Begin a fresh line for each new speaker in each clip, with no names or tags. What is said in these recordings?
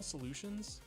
solutions?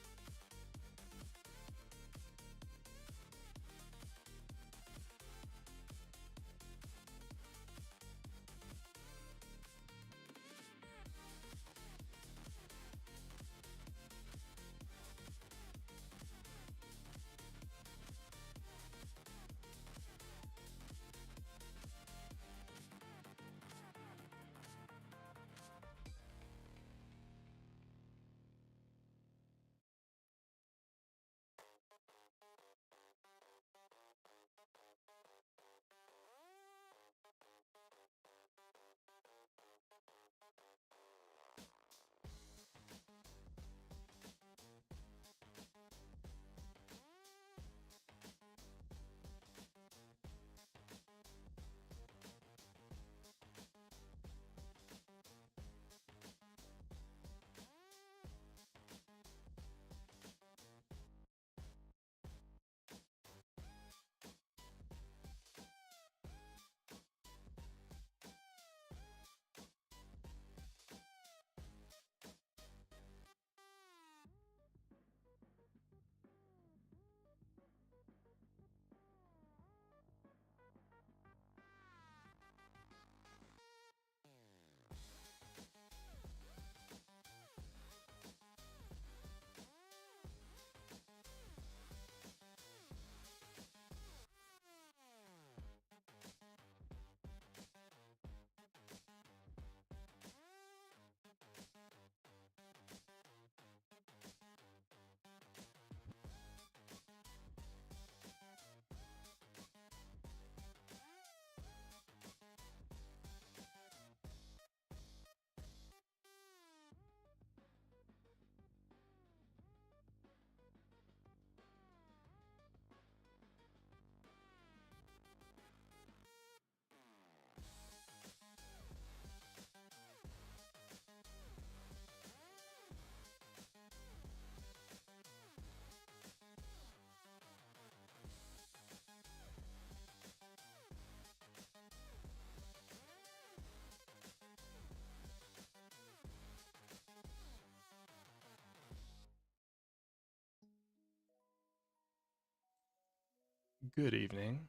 Good evening.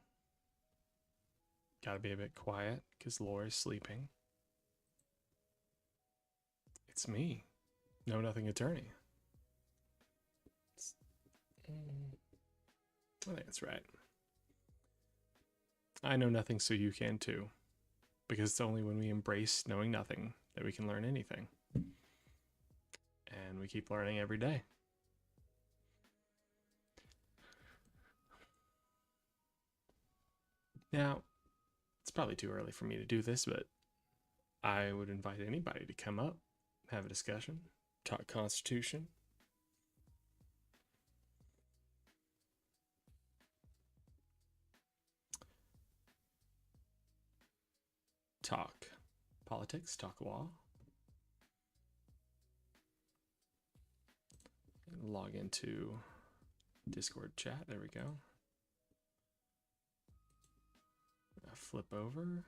Gotta be a bit quiet because Laura's sleeping. It's me, Know Nothing Attorney. I think that's right. I know nothing, so you can too. Because it's only when we embrace knowing nothing that we can learn anything. And we keep learning every day. Now, it's probably too early for me to do this, but I would invite anybody to come up, have a discussion, talk Constitution. Talk politics, talk law. Log into Discord chat. There we go. Flip over.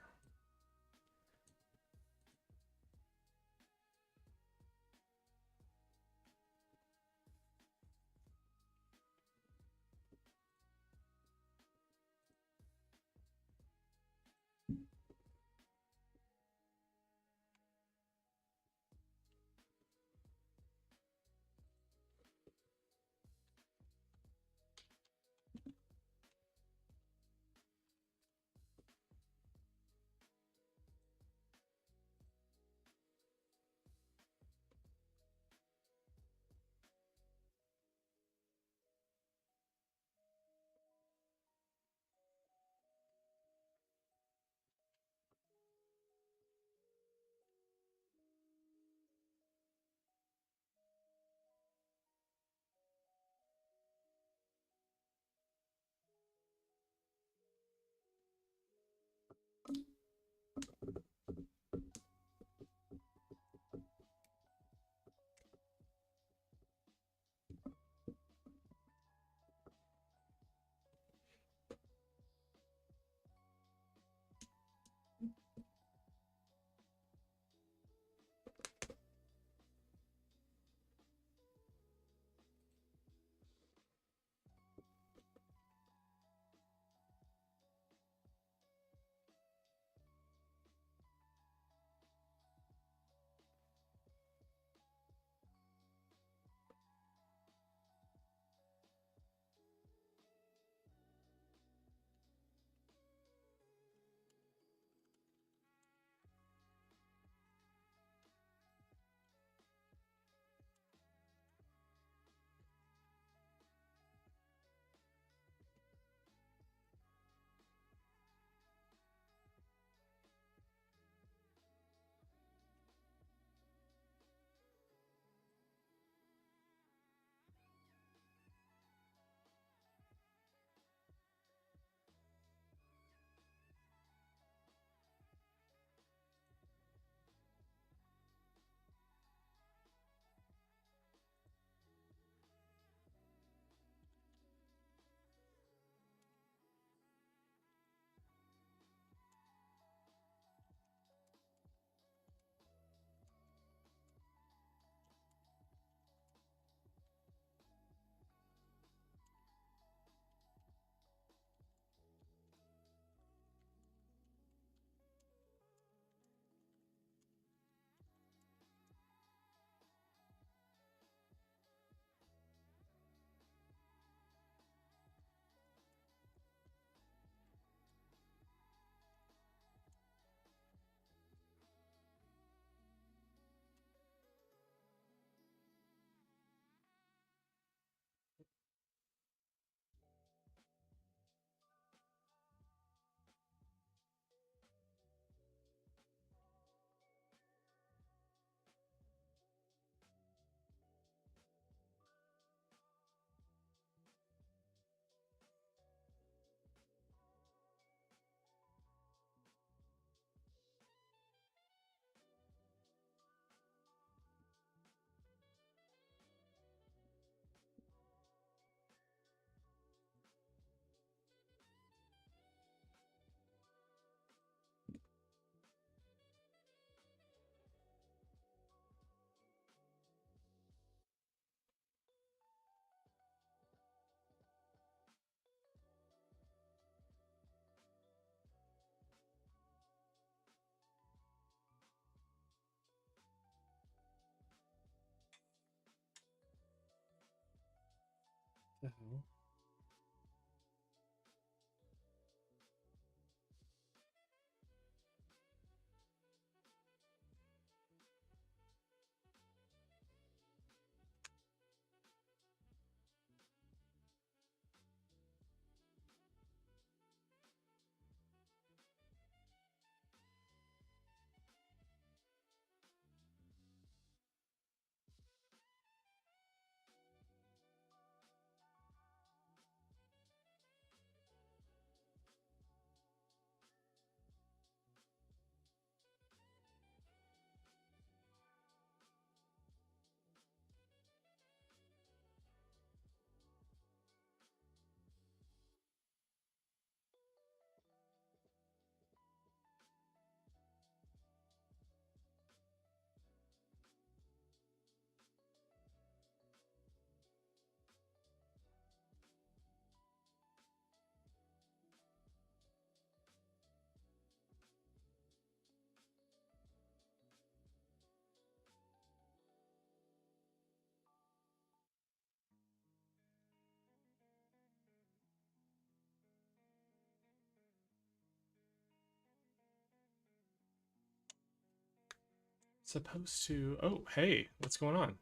supposed to... Oh, hey, what's going on?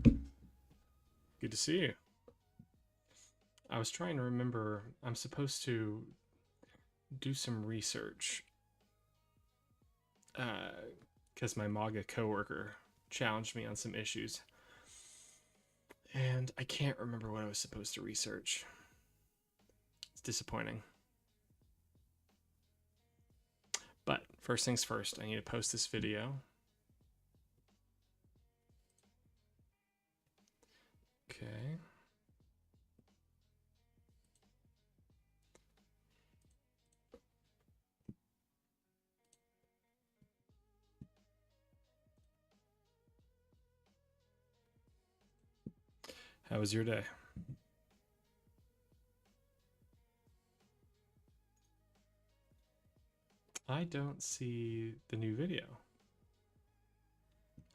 Good to see you. I was trying to remember, I'm supposed to do some research. Because my MAGA coworker challenged me on some issues. And I can't remember what I was supposed to research. It's disappointing. But first things first, I need to post this video. Okay. How was your day? I don't see the new video.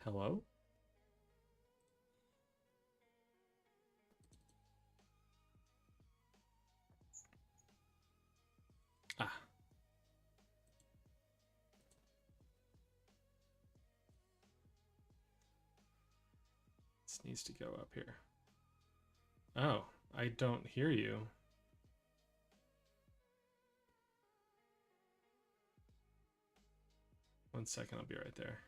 Hello? Ah. This needs to go up here. Oh, I don't hear you. One second, I'll be right there.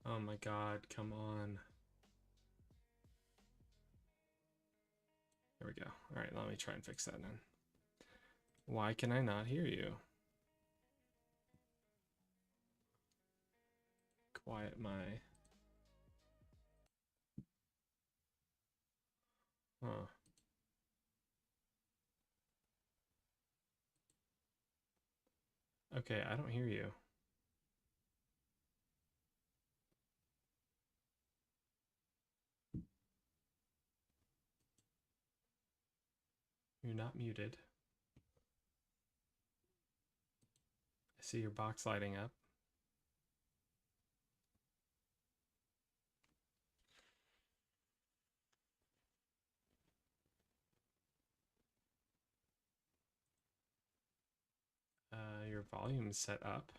Oh my god, come on. There we go. All right, let me try and fix that then. Why can I not hear you? Quiet my... Huh. Okay, I don't hear you. You're not muted. I see your box lighting up. Your volume's set up.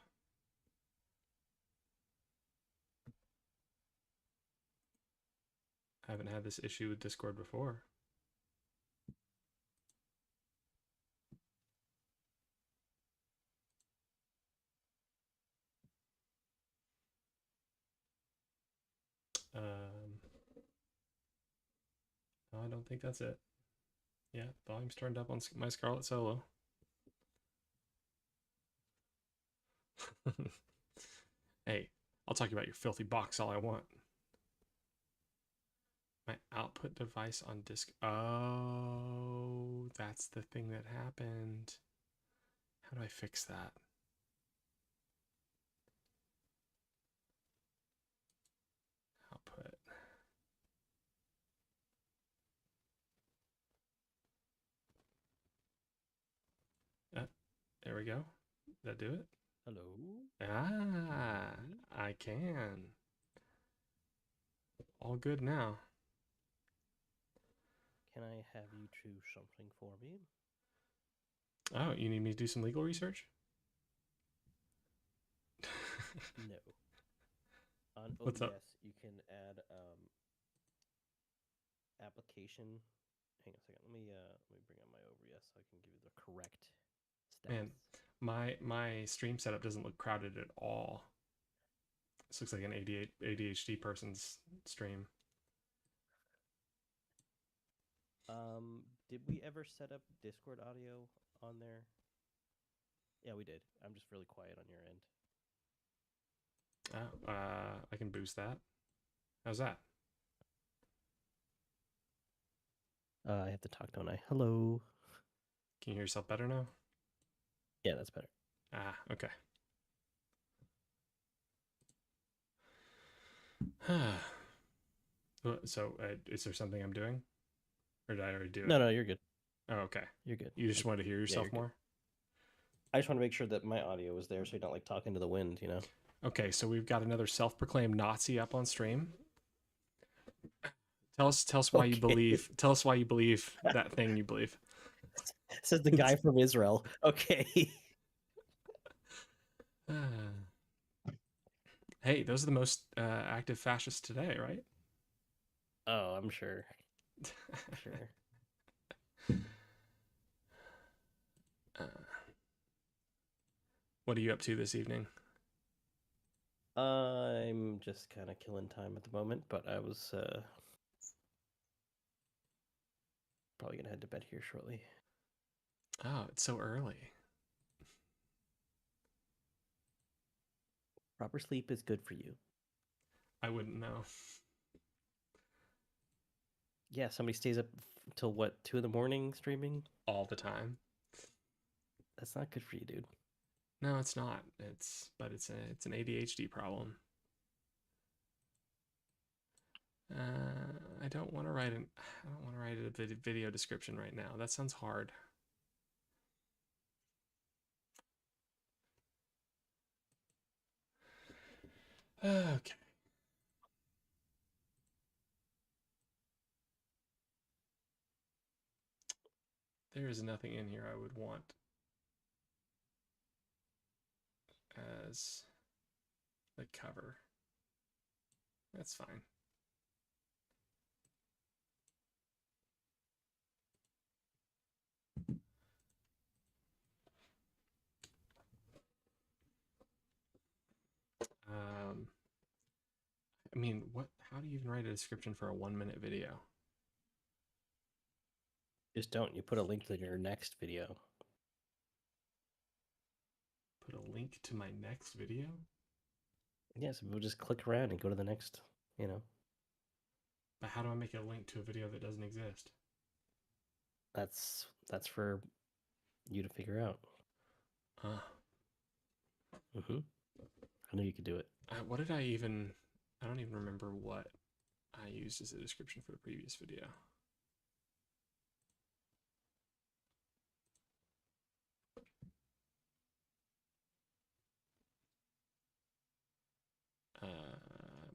I haven't had this issue with Discord before. No, I don't think that's it. Yeah, volume's turned up on my Scarlet Solo. Hey, I'll talk about your filthy box all I want. My output device on disk. Oh, that's the thing that happened. How do I fix that? Output. There we go. Did that do it?
Hello.
Ah, I can. All good now.
Can I have you choose something for me?
Oh, you need me to do some legal research?
No. On OBS,
What's up?
you can add application. Hang on a second. Let me bring up my OBS so I can give you the correct stats.
Man, my stream setup doesn't look crowded at all. This looks like an ADHD person's stream.
Did we ever set up Discord audio on there? Yeah, we did. I'm just really quiet on your end.
Oh, I can boost that. How's that?
I have to talk, don't I? Hello.
Can you hear yourself better now?
Yeah, that's better.
Ah, okay. So, is there something I'm doing? Or did I already do it?
No, you're good.
Oh, okay.
You're good.
You just wanted to hear yourself more?
I just want to make sure that my audio was there so you're not like talking to the wind, you know?
Okay, so we've got another self-proclaimed Nazi up on stream. Tell us why you believe. Tell us why you believe that thing you believe.
Says the guy from Israel. Okay.
Hey, those are the most active fascists today, right?
Oh, I'm sure. Sure.
uh, what are you up to this evening?
I'm just kind of killing time at the moment, but I was probably gonna head to bed here shortly.
Oh, it's so early.
Proper sleep is good for you.
I wouldn't know.
Yeah, somebody stays up till what, 2 in the morning streaming?
All the time.
That's not good for you, dude.
No, it's not. It's an ADHD problem. I don't want to write an I don't want to write a video description right now. That sounds hard. Okay. There is nothing in here I would want as the cover. That's fine. Um, I mean, what? How do you even write a description for a 1 minute video?
Just don't. You put a link to your next video.
Put a link to my next video?
Yeah, so we'll just click around and go to the next, you know.
But how do I make a link to a video that doesn't exist?
That's for you to figure out.
Uh,
I knew you could do it.
what did I even? I don't even remember what I used as a description for the previous video.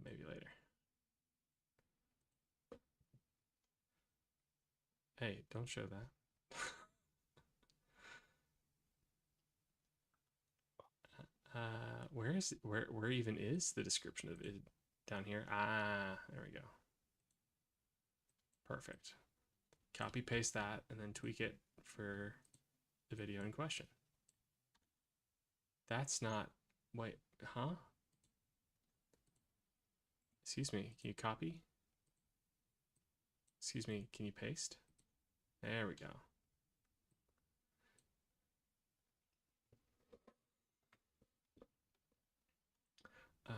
Maybe later. Hey, don't show that. Where even is the description of it? Down here? Ah, there we go. Perfect. Copy paste that and then tweak it for the video in question. That's not. Wait, huh? Excuse me, can you copy? Excuse me, can you paste? There we go. Uh,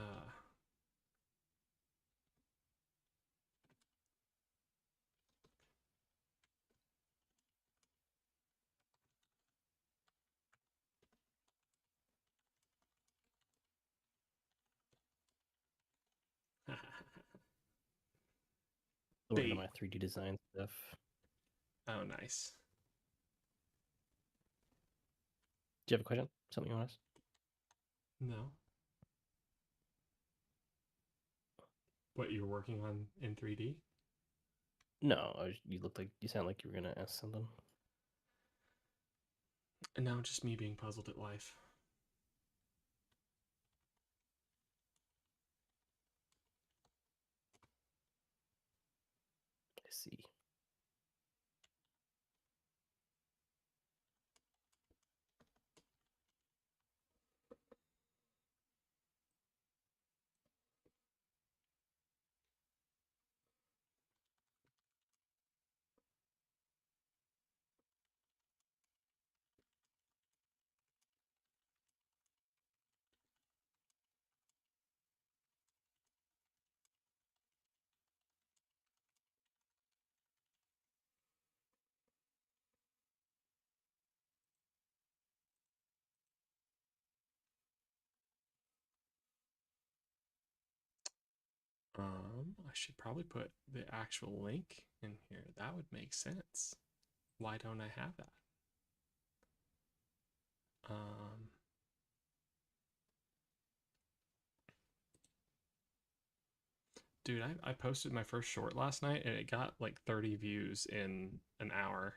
Working on
bait.
my 3D design stuff.
Oh, nice.
Do you have a question? Something you want to ask?
No. What you're working on in 3D?
No, you sound like you were gonna ask something.
And now just me being puzzled at life.
I see.
I should probably put the actual link in here. That would make sense. Why don't I have that? Um, dude, I posted my first short last night and it got like 30 views in an hour.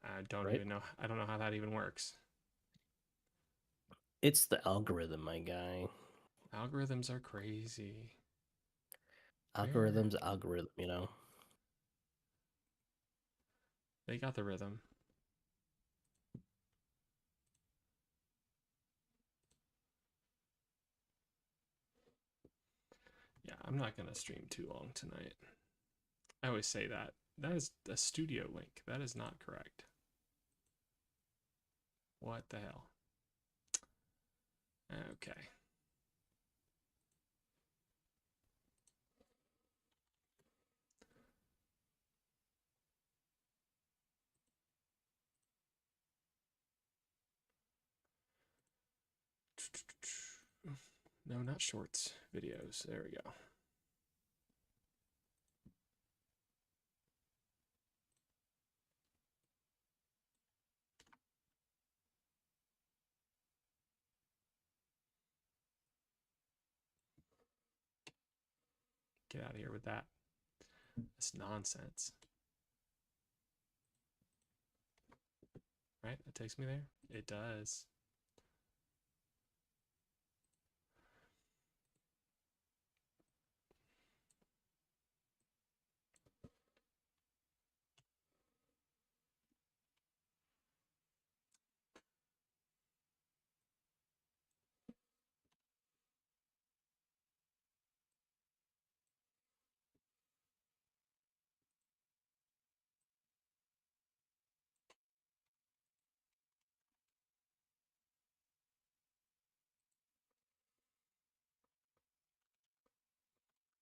I don't
Right?
even know. I don't know how that even works.
It's the algorithm, my guy.
Algorithms are crazy.
Algorithm's algorithm, you know.
They got the rhythm. Yeah, I'm not going to stream too long tonight. I always say that. That is a studio link. That is not correct. What the hell? Okay. No, not shorts. Videos. There we go. Get out of here with that. That's nonsense. Right? That takes me there? It does.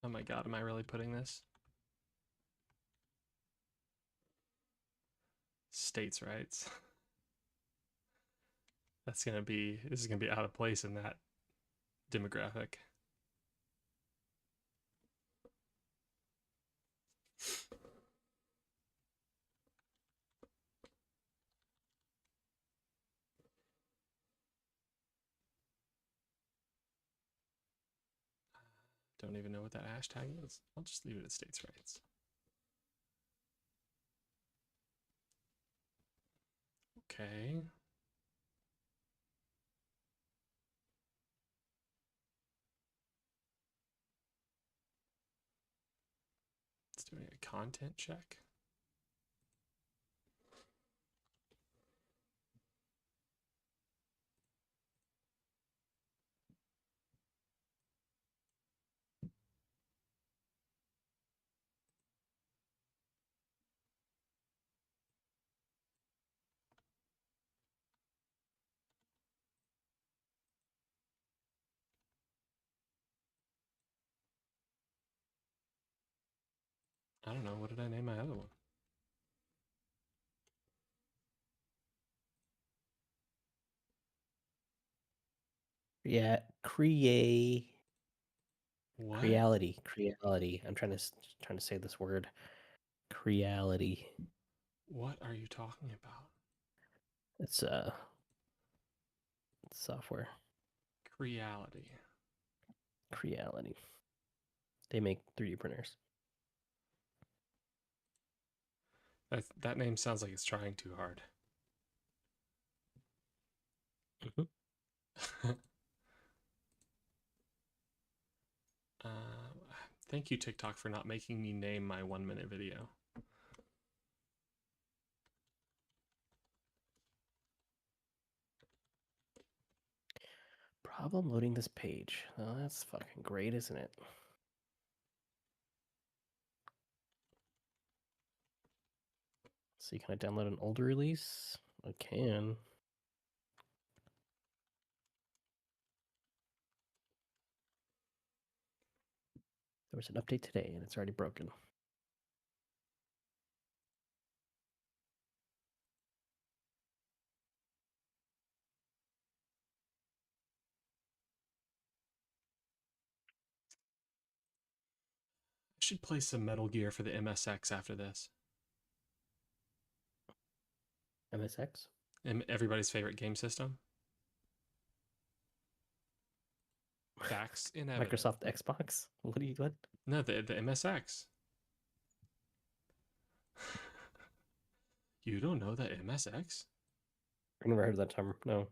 Oh my god, am I really putting this? States' rights. This is gonna be out of place in that demographic. Don't even know what that hashtag is. I'll just leave it at states' rights. Okay. It's doing a content check. I don't know. What did I name my other one?
Yeah,
What?
creality. I'm trying to say this word. Creality.
What are you talking about?
It's software.
Creality.
Creality. They make 3D printers.
That name sounds like it's trying too hard.
Mm-hmm.
uh, Thank you, TikTok, for not making me name my 1-minute video.
Problem loading this page. Oh, that's fucking great, isn't it? So can I download an older release? I can. There was an update today and it's already broken.
I should play some Metal Gear for the MSX after this.
MSX?
Everybody's favorite game system. Facts in evidence.
Microsoft Xbox? What?
No, the MSX. You don't know the MSX?
I've never heard of that term. No.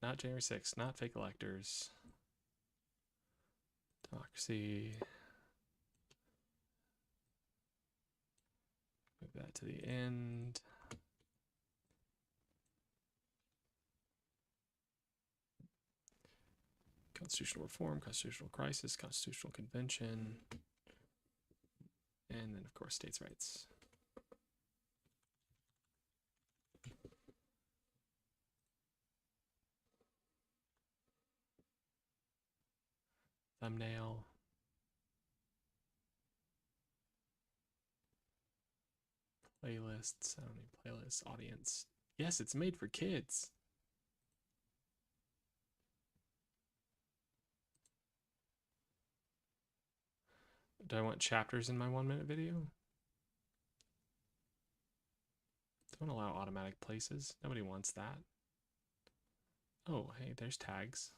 not January 6th, not fake electors. Democracy. Move that to the end. Constitutional reform, constitutional crisis, constitutional convention, and then, of course, states' rights. Thumbnail. Playlists. I don't need playlists. Audience. Yes, it's made for kids. Do I want chapters in my 1-minute video? Don't allow automatic places. Nobody wants that. Oh, hey, there's tags.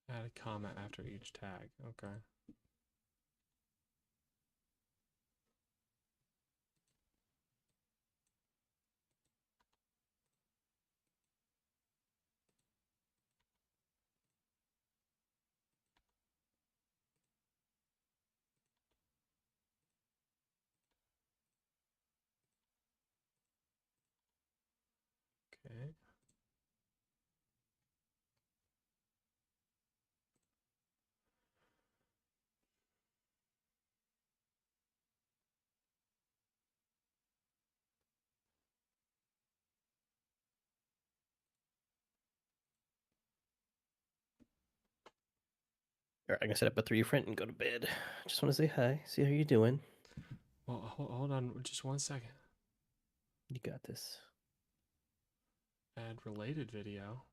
Add a comment after each tag. Okay. Okay.
All right, I'm gonna set up a 3 front and go to bed. Just want to say hi, see how you're doing.
Well, hold on just 1 second.
You got this.
Add related video.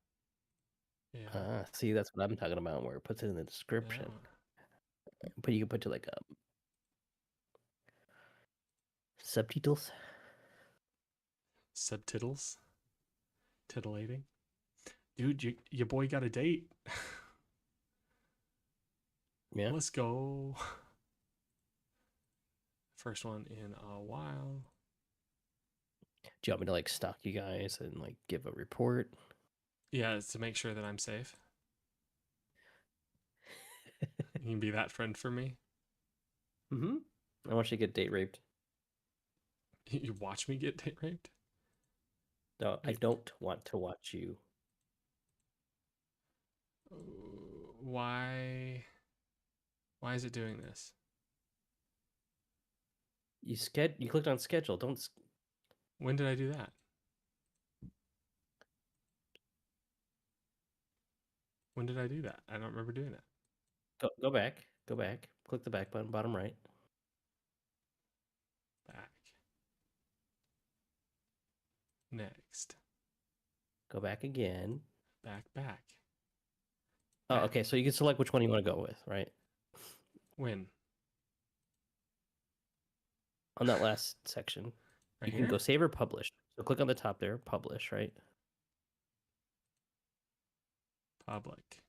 Yeah.
See, that's what I'm talking about, where it puts it in the description.
Yeah.
But you can put to like subtitles.
Subtitles. Titillating. Dude, your boy got a date.
Yeah.
Let's go. First one in a while.
Do you want me to like stalk you guys and like give a report?
Yeah, it's to make sure that I'm safe. You can be that friend for me.
Mm-hmm. I want you to get date raped.
You watch me get date raped?
No, I don't want to watch you.
Why? Why is it doing this?
You clicked on schedule. Don't.
When did I do that? When did I do that? I don't remember doing that.
Go back. Go back. Click the back button, bottom right.
Back. Next.
Go back again.
Back.
Oh, okay. So you can select which one you want to go with, right?
When?
On that last section,
Right
you
here?
can go save or publish. So click on the top there, publish, right?
Public.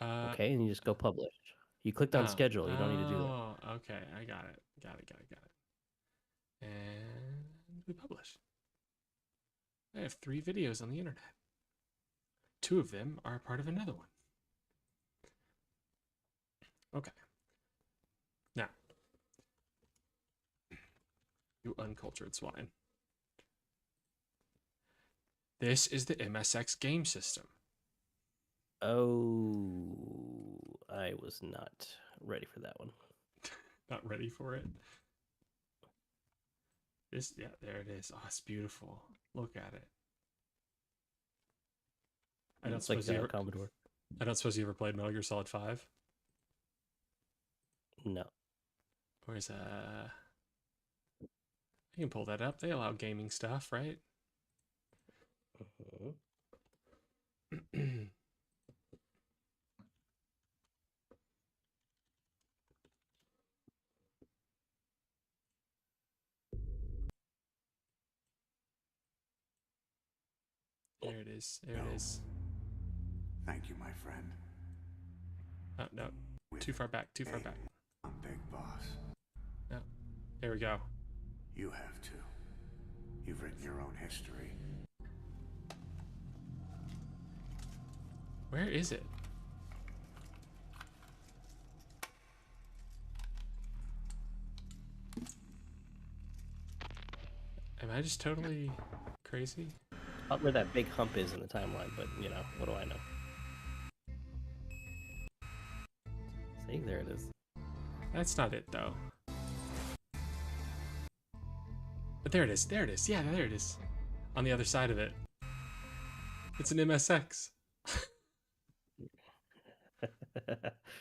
Okay, and you just go publish. You clicked on schedule. You don't need to do that.
Oh, okay. I got it. Got it. And we publish. I have 3 videos on the internet. 2 of them are part of another one. Okay. Now, you uncultured swine. This is the MSX game system.
Oh, I was not ready for that one.
Not ready for it. Yeah, there it is. Oh, it's beautiful. Look at it. I don't suppose
Commodore.
I don't suppose you ever played Metal Gear Solid 5?
No.
Where's you can pull that up. They allow gaming stuff, right? There it is. There
No.
it is.
Thank you, my friend.
Oh, no. Too far back. Too far back.
I'm Big Boss.
No. There we go.
You have to. You've written your own history.
Where is it? Am I just totally crazy?
Not where that big hump is in the timeline, but you know, what do I know? See, there it is.
That's not it, though. But there it is. There it is. Yeah, there it is. On the other side of it. It's an MSX.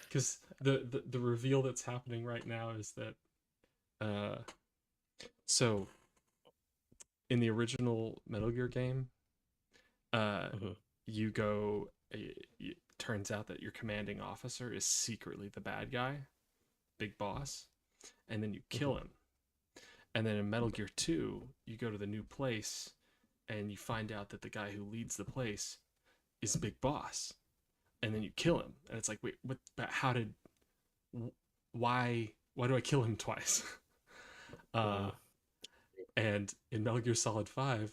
Because the reveal that's happening right now is that so in the original Metal Gear game, you go. It turns out that your commanding officer is secretly the bad guy, Big Boss, and then you kill him. And then in Metal Gear 2, you go to the new place, and you find out that the guy who leads the place is Big Boss, and then you kill him, and it's like, wait, what? How did? Why do I kill him twice? And in Metal Gear Solid 5,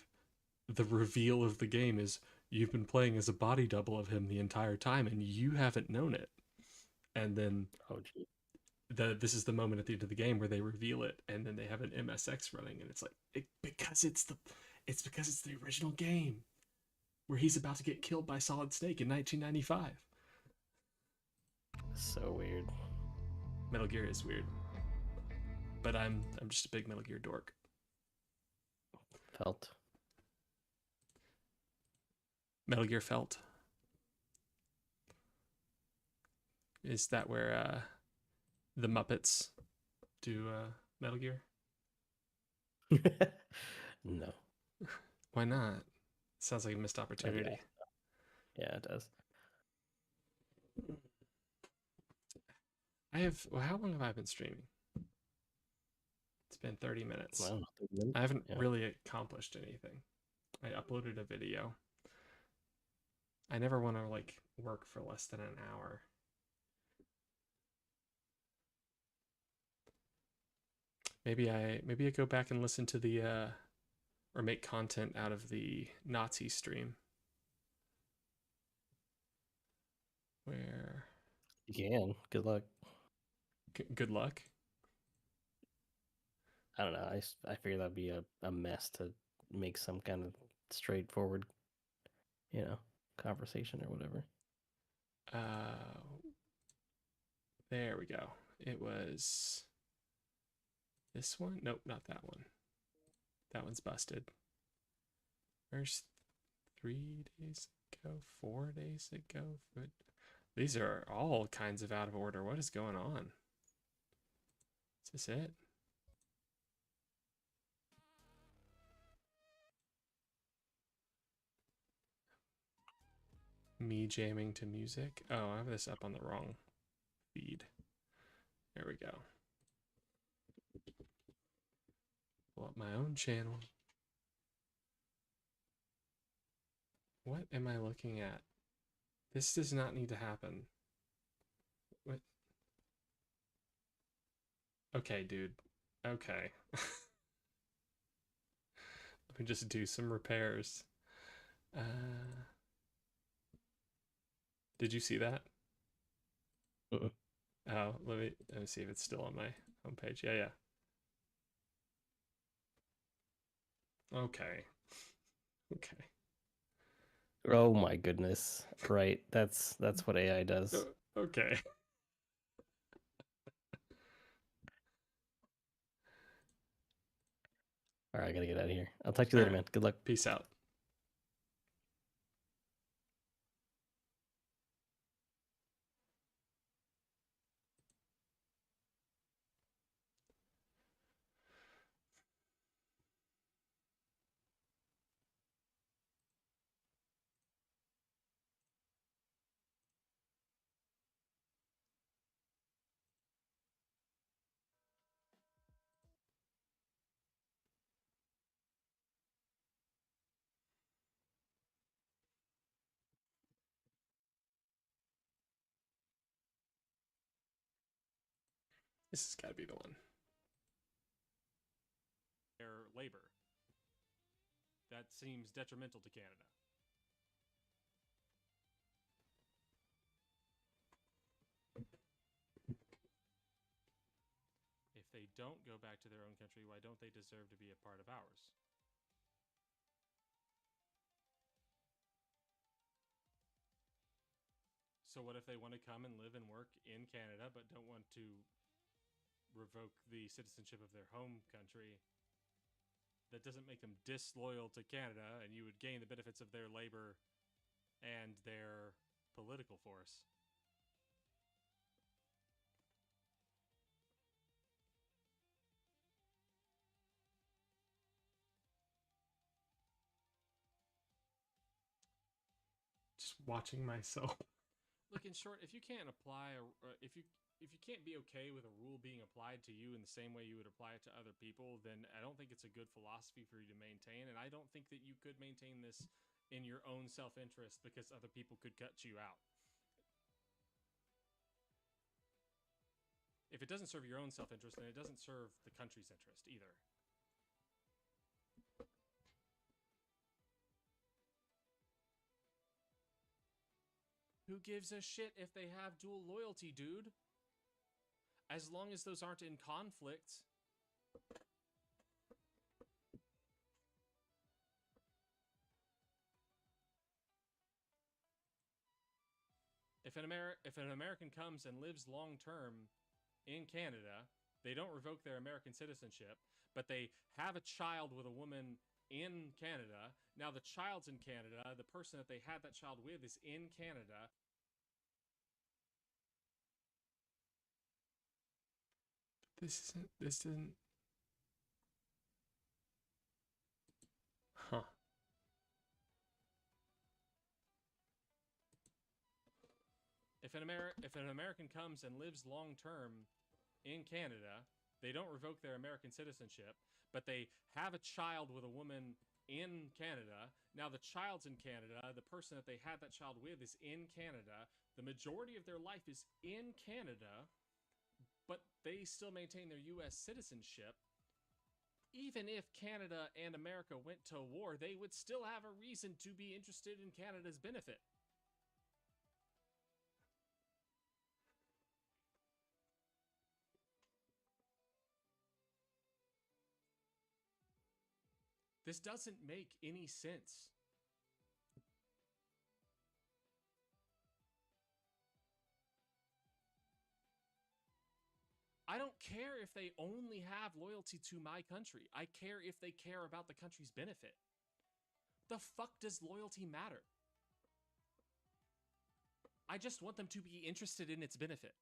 the reveal of the game is you've been playing as a body double of him the entire time, and you haven't known it. And then this is the moment at the end of the game where they reveal it, and then they have an MSX running, and it's like because it's the original game where he's about to get killed by Solid Snake in 1995.
So weird.
Metal Gear is weird, but I'm just a big Metal Gear dork.
Felt.
Metal Gear Felt. Is that where the Muppets do Metal Gear?
No.
Why not? Sounds like a missed opportunity.
Yeah, it does.
How long have I been streaming? It's been 30 minutes.
Well, 30 minutes.
I haven't really accomplished anything. I uploaded a video. I never want to like work for less than an hour. Maybe I go back and listen to the or make content out of the Nazi stream. Where
You can. Good luck.
Good luck.
I don't know. I figure that'd be a mess to make some kind of straightforward, conversation or whatever.
There we go. It was this one? Nope, not that one. That one's busted. Where's 3 days ago? 4 days ago? These are all kinds of out of order. What is going on? Is this it? Me jamming to music. Oh, I have this up on the wrong feed. There we go. Pull up my own channel. What am I looking at? This does not need to happen. What? Okay, dude. Okay. Let me just do some repairs. Did you see that? Oh, let me see if it's still on my homepage. Yeah. Okay.
Oh my goodness. Right. That's what AI does.
Okay.
All right, I gotta get out of here. I'll talk to you later, man. Good luck.
Peace out. This has got to be the one.
Their labor. That seems detrimental to Canada. If they don't go back to their own country, why don't they deserve to be a part of ours? So what if they want to come and live and work in Canada but don't want to revoke the citizenship of their home country? That doesn't make them disloyal to Canada, and you would gain the benefits of their labor and their political force.
Just watching myself.
Look, in short, if you can't apply, if you can't be okay with a rule being applied to you in the same way you would apply it to other people, then I don't think it's a good philosophy for you to maintain, and I don't think that you could maintain this in your own self-interest because other people could cut you out. If it doesn't serve your own self-interest, then it doesn't serve the country's interest either. Who gives a shit if they have dual loyalty, dude? As long as those aren't in conflict. If an American comes and lives long-term in Canada, they don't revoke their American citizenship, but they have a child with a woman in Canada. Now the child's in Canada. The person that they had that child with is in Canada.
This isn't. Huh.
If an American comes and lives long-term in Canada, they don't revoke their American citizenship, but they have a child with a woman in Canada. Now the child's in Canada. The person that they had that child with is in Canada. The majority of their life is in Canada, but they still maintain their U.S. citizenship. Even if Canada and America went to war, they would still have a reason to be interested in Canada's benefit. This doesn't make any sense. I don't care if they only have loyalty to my country. I care if they care about the country's benefit. The fuck does loyalty matter? I just want them to be interested in its benefit.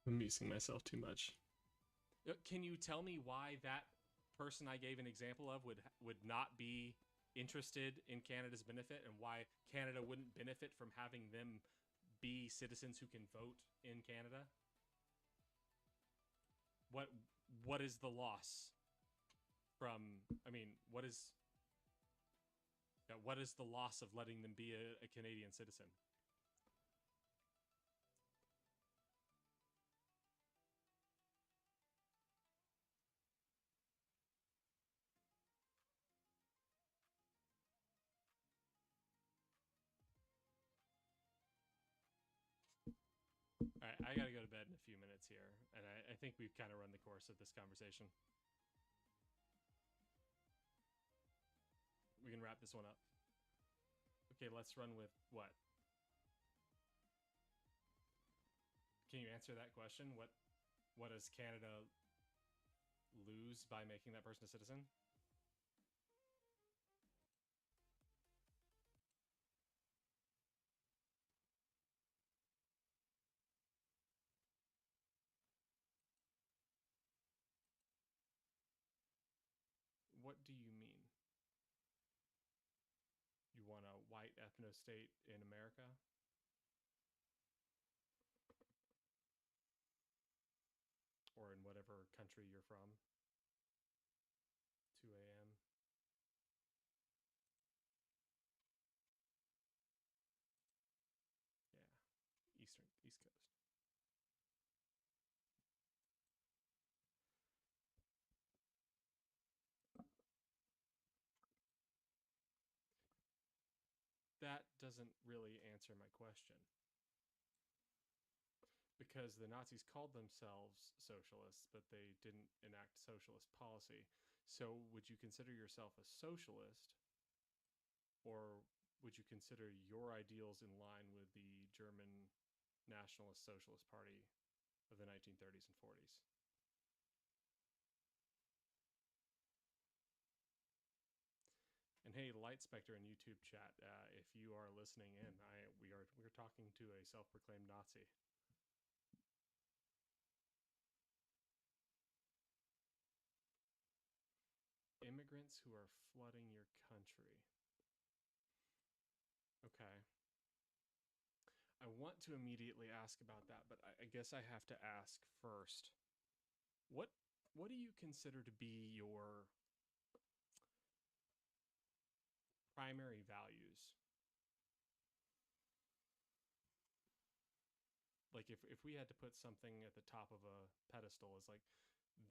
I'm amusing myself too much.
Can you tell me why that person I gave an example of would not be interested in Canada's benefit, and why Canada wouldn't benefit from having them be citizens who can vote in Canada? What is the loss from, I mean, what is the loss of letting them be a Canadian citizen? All right, I gotta go to bed in a few minutes here, and I think we've kind of run the course of this conversation. We can wrap this one up. Okay, let's run with what? Can you answer that question? What does Canada lose by making that person a citizen? What do you mean? You want a white ethno-state in America? Or in whatever country you're from? 2 a.m.
that doesn't really answer my question. Because the Nazis called themselves socialists, but they didn't enact socialist policy. So would you consider yourself a socialist, or would you consider your ideals in line with the German Nationalist Socialist Party of the 1930s and 40s? And hey, Light Spectre in YouTube chat, if you are listening in, we're talking to a self-proclaimed Nazi. Immigrants who are flooding your country. Okay. I want to immediately ask about that, but I guess I have to ask first. What do you consider to be your primary values? Like if we had to put something at the top of a pedestal as like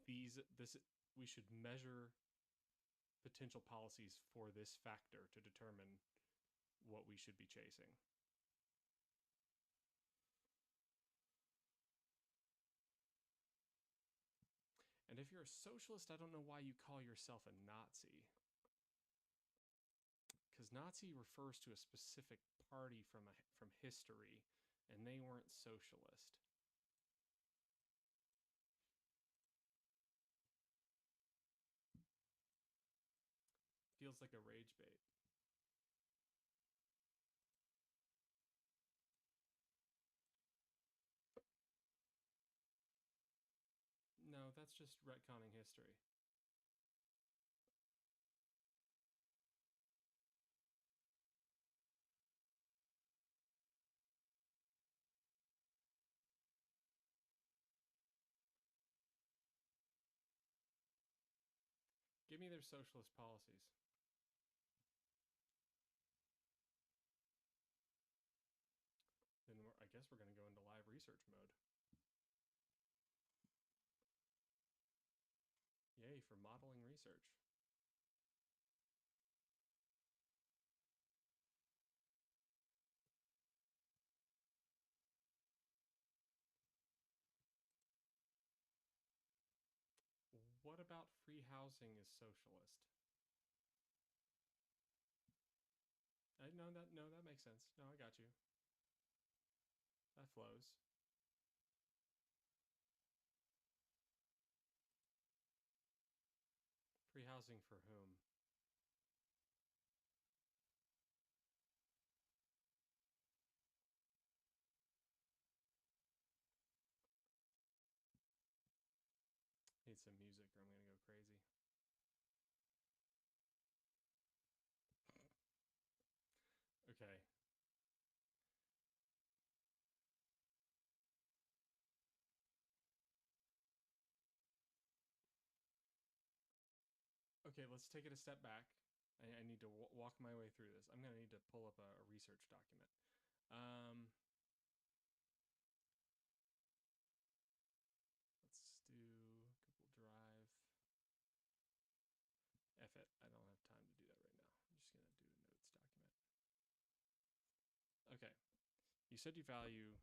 we should measure potential policies for this factor to determine what we should be chasing. And if you're a socialist, I don't know why you call yourself a Nazi. Because Nazi refers to a specific party from history, and they weren't socialist. Feels like a rage bait. No, that's just retconning history. Give me their socialist policies. Then I guess we're going to go into live research mode. Yay for modeling research. What about free housing is socialist? No, that makes sense. No, I got you. That flows. Free housing for whom? Need some music or I'm gonna go crazy. Okay. Okay, let's take it a step back. I need to walk my way through this. I'm gonna need to pull up a research document. Let's do Google Drive. F it, I don't have time to do that right now. I'm just gonna do a notes document. Okay, you said you value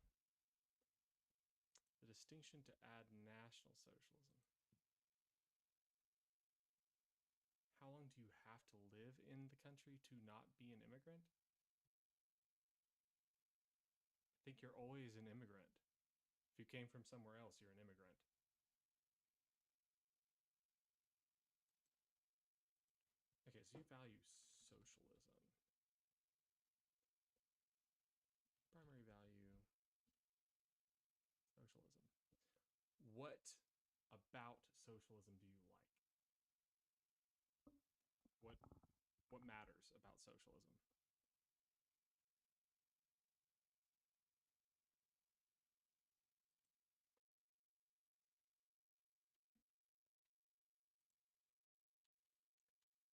the distinction to add National Socialism. How long do you have to live in the country to not be an immigrant? I think you're always an immigrant. If you came from somewhere else, you're an immigrant. Okay, so you value socialism. Primary value, socialism. What about socialism do you like? What matters about socialism?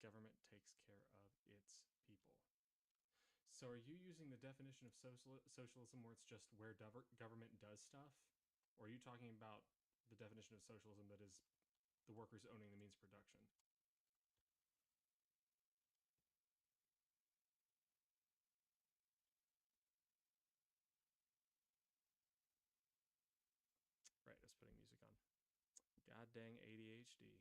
Government takes care of its people. So are you using the definition of socialism where it's just where government does stuff? Or are you talking about the definition of socialism that is the workers owning the means of production? dang ADHD.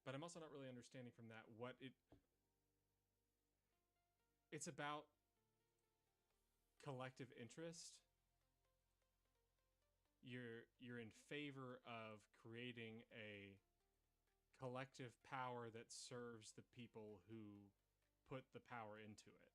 But I'm also not really understanding from that what it's about collective interest. You're in favor of creating a collective power that serves the people who put the power into it.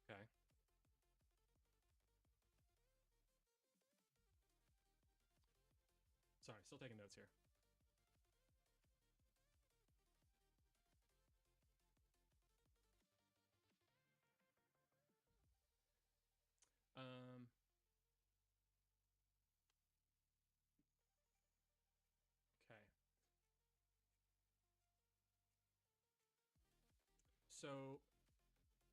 Okay. Sorry, still taking notes here. Okay. So,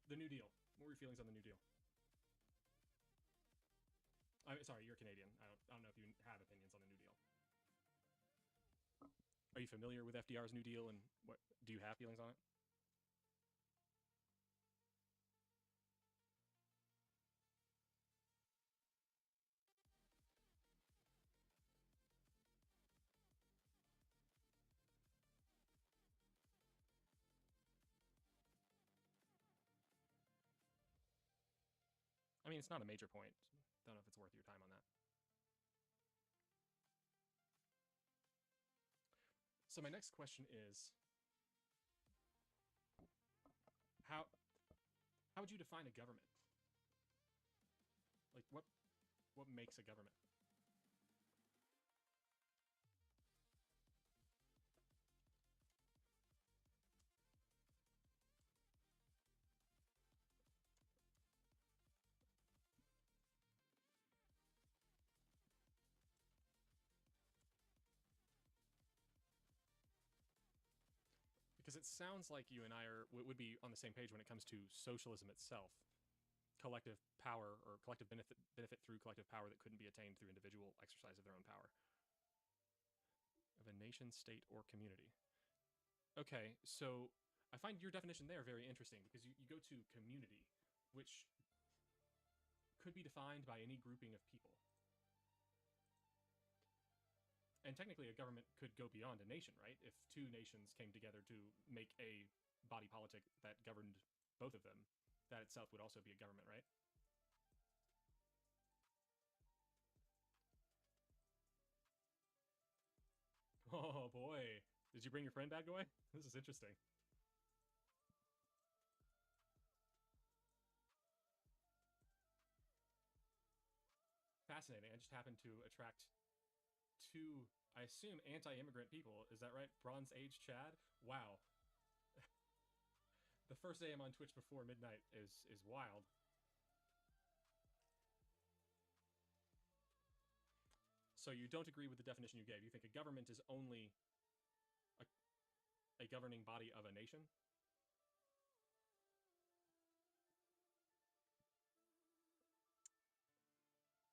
the New Deal. What were your feelings on the New Deal? Sorry, you're Canadian. I don't know if you have opinions on the New Deal. Are you familiar with FDR's New Deal, and what do you have feelings on it? I mean, it's not a major point. Don't know if it's worth your time on that. So my next question is, how would you define a government? Like, what makes a government? Because it sounds like you and I would be on the same page when it comes to socialism itself. Collective power, or collective benefit through collective power that couldn't be attained through individual exercise of their own power. Of a nation, state, or community. Okay, so I find your definition there very interesting, because you go to community, which could be defined by any grouping of people. And technically a government could go beyond a nation, right? If two nations came together to make a body politic that governed both of them, that itself would also be a government, right? Oh boy. Did you bring your friend, bad boy? This is interesting. Fascinating. I just happened to attract two, I assume, anti-immigrant people. Is that right? Bronze Age Chad? Wow. The first day I'm on Twitch before midnight is wild. So you don't agree with the definition you gave. You think a government is only a governing body of a nation?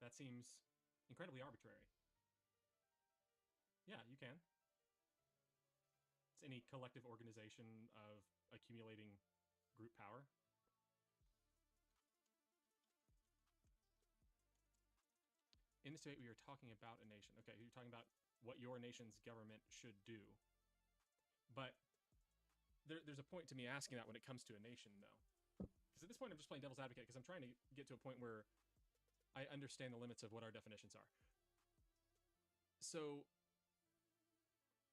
That seems incredibly arbitrary. Yeah, you can. It's any collective organization of accumulating group power. In this debate, we are talking about a nation. Okay, you're talking about what your nation's government should do. But there's a point to me asking that when it comes to a nation, though. Because at this point, I'm just playing devil's advocate, because I'm trying to get to a point where I understand the limits of what our definitions are. So,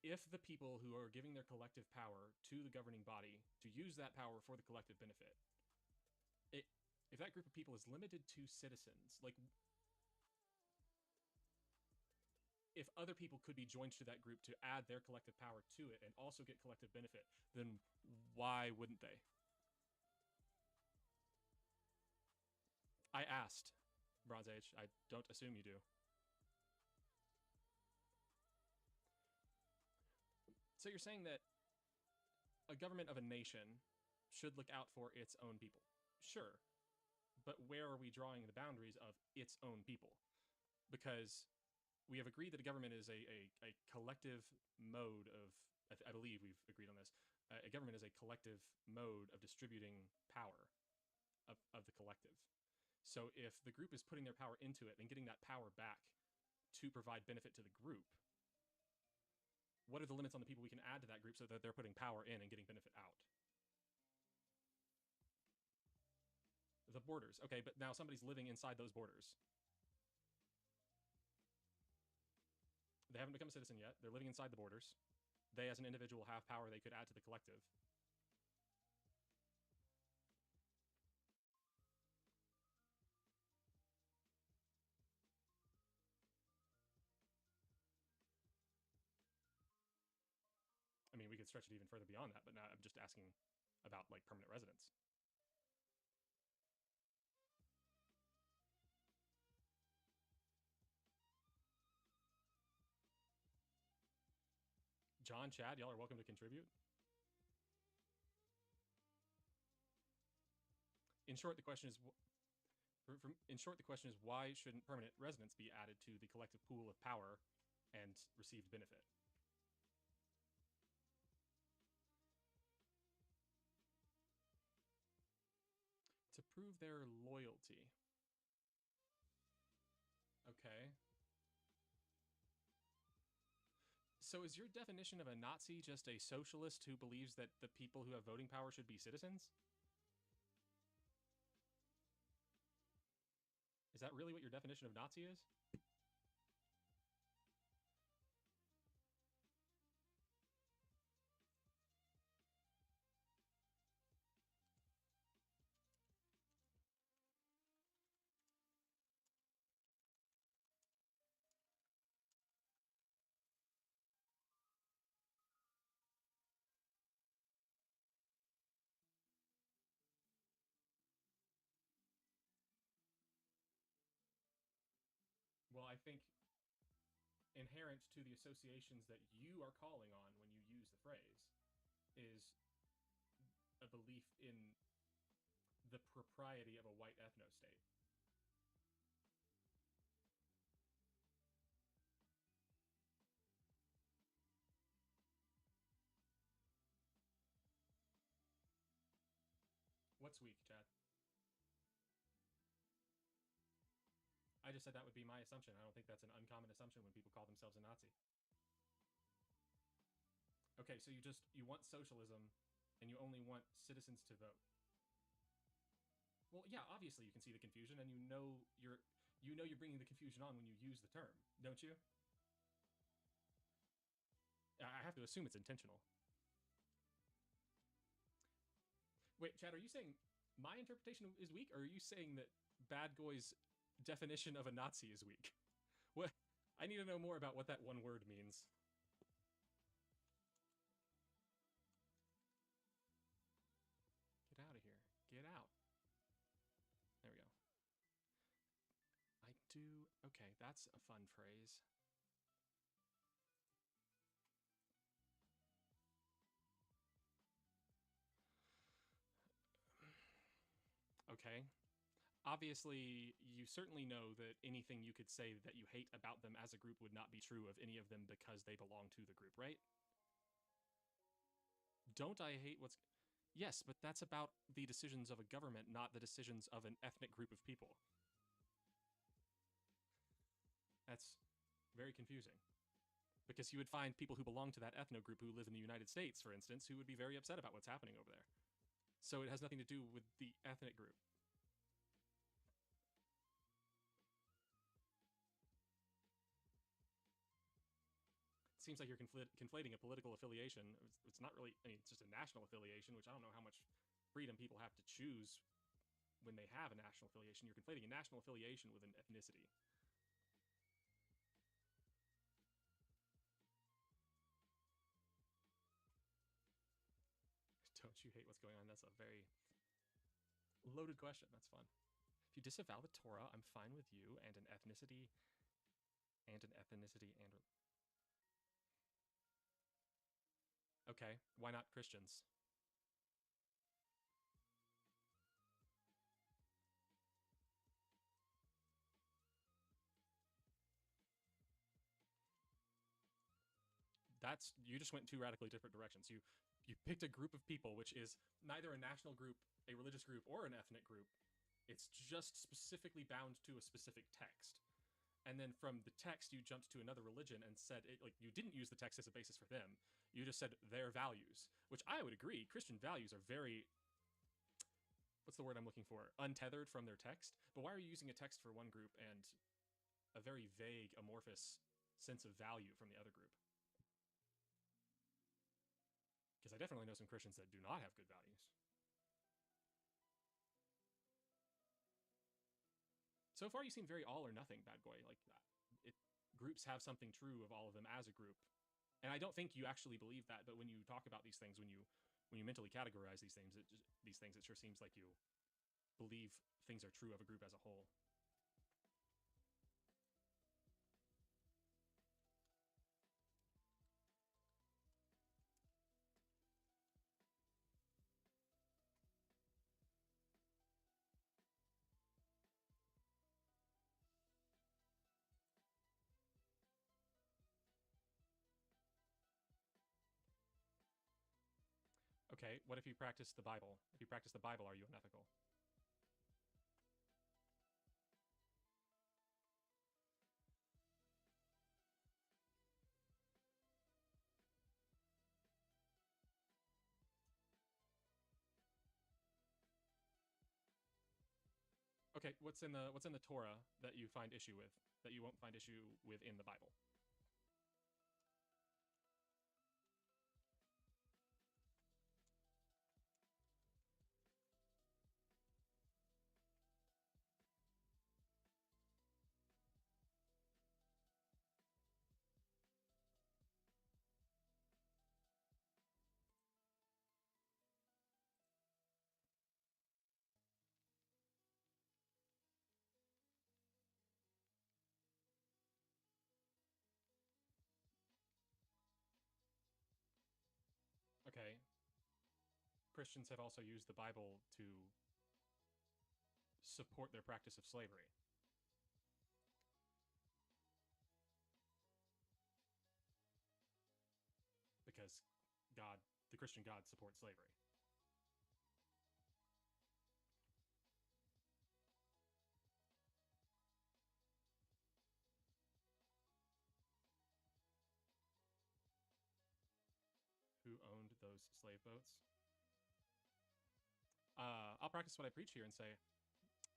if the people who are giving their collective power to the governing body to use that power for the collective benefit, if that group of people is limited to citizens, like, if other people could be joined to that group to add their collective power to it and also get collective benefit, then why wouldn't they?
I asked. Bronze Age. I don't assume you do. So you're saying that a government of a nation should look out for its own people. Sure. But where are we drawing the boundaries of its own people? Because we have agreed that a government is a collective mode of, I believe we've agreed on this, a government is a collective mode of distributing power of the collective. So if the group is putting their power into it and getting that power back to provide benefit to the group, what are the limits on the people we can add to that group so that they're putting power in and getting benefit out? The borders. Okay, but now somebody's living inside those borders. They haven't become a citizen yet. They're living inside the borders. They, as an individual, have power they could add to the collective. I mean, we could stretch it even further beyond that, but now I'm just asking about, like, permanent residence. John, Chad, y'all are welcome to contribute. In short, the question is, why shouldn't permanent residence be added to the collective pool of power and received benefit? To prove their loyalty. Okay. So is your definition of a Nazi just a socialist who believes that the people who have voting power should be citizens? Is that really what your definition of Nazi is? Well, I think inherent to the associations that you are calling on when you use the phrase is a belief in the propriety of a white ethno-state. What's weak, Chad? I just said that would be my assumption. I don't think that's an uncommon assumption when people call themselves a Nazi. Okay, so you want socialism and you only want citizens to vote. Well, yeah, obviously you can see the confusion, and you know you're bringing the confusion on when you use the term, don't you? I have to assume it's intentional. Wait, Chad, are you saying my interpretation is weak, or are you saying that Bad Goy's definition of a Nazi is weak? What? I need to know more about what that one word means. Get out of here. Get out. There we go. I do... Okay, that's a fun phrase. Okay. Obviously, you certainly know that anything you could say that you hate about them as a group would not be true of any of them because they belong to the group, right? Don't I hate what's... Yes, but that's about the decisions of a government, not the decisions of an ethnic group of people. That's very confusing. Because you would find people who belong to that ethno group who live in the United States, for instance, who would be very upset about what's happening over there. So it has nothing to do with the ethnic group. It seems like you're conflating a political affiliation. It's not really... I mean, it's just a national affiliation, which I don't know how much freedom people have to choose when they have a national affiliation. You're conflating a national affiliation with an ethnicity. Don't you hate what's going on? That's a very loaded question. That's fun.
If you disavow the Torah, I'm fine with you and an ethnicity and. Okay, why not Christians? You just went two radically different directions. You picked a group of people which is neither a national group, a religious group, or an ethnic group. It's just specifically bound to a specific text. And then from the text you jumped to another religion and said it, like, you didn't use the text as a basis for them. You just said their values, which I would agree. Christian values are very, what's the word I'm looking for? Untethered from their text. But why are you using a text for one group and a very vague, amorphous sense of value from the other group? Because I definitely know some Christians that do not have good values. So far, you seem very all or nothing, bad boy. Like, groups have something true of all of them as a group, and I don't think you actually believe that. But when you talk about these things, when you mentally categorize these things, it sure seems like you believe things are true of a group as a whole. Okay, what if you practice the Bible? If you practice the Bible, are you unethical? Okay, what's in the Torah that you find issue with, that you won't find issue with in the Bible? Okay. Christians have also used the Bible to support their practice of slavery. Because God, the Christian God, supports slavery. Who owned those slave boats? I'll practice what I preach here and say,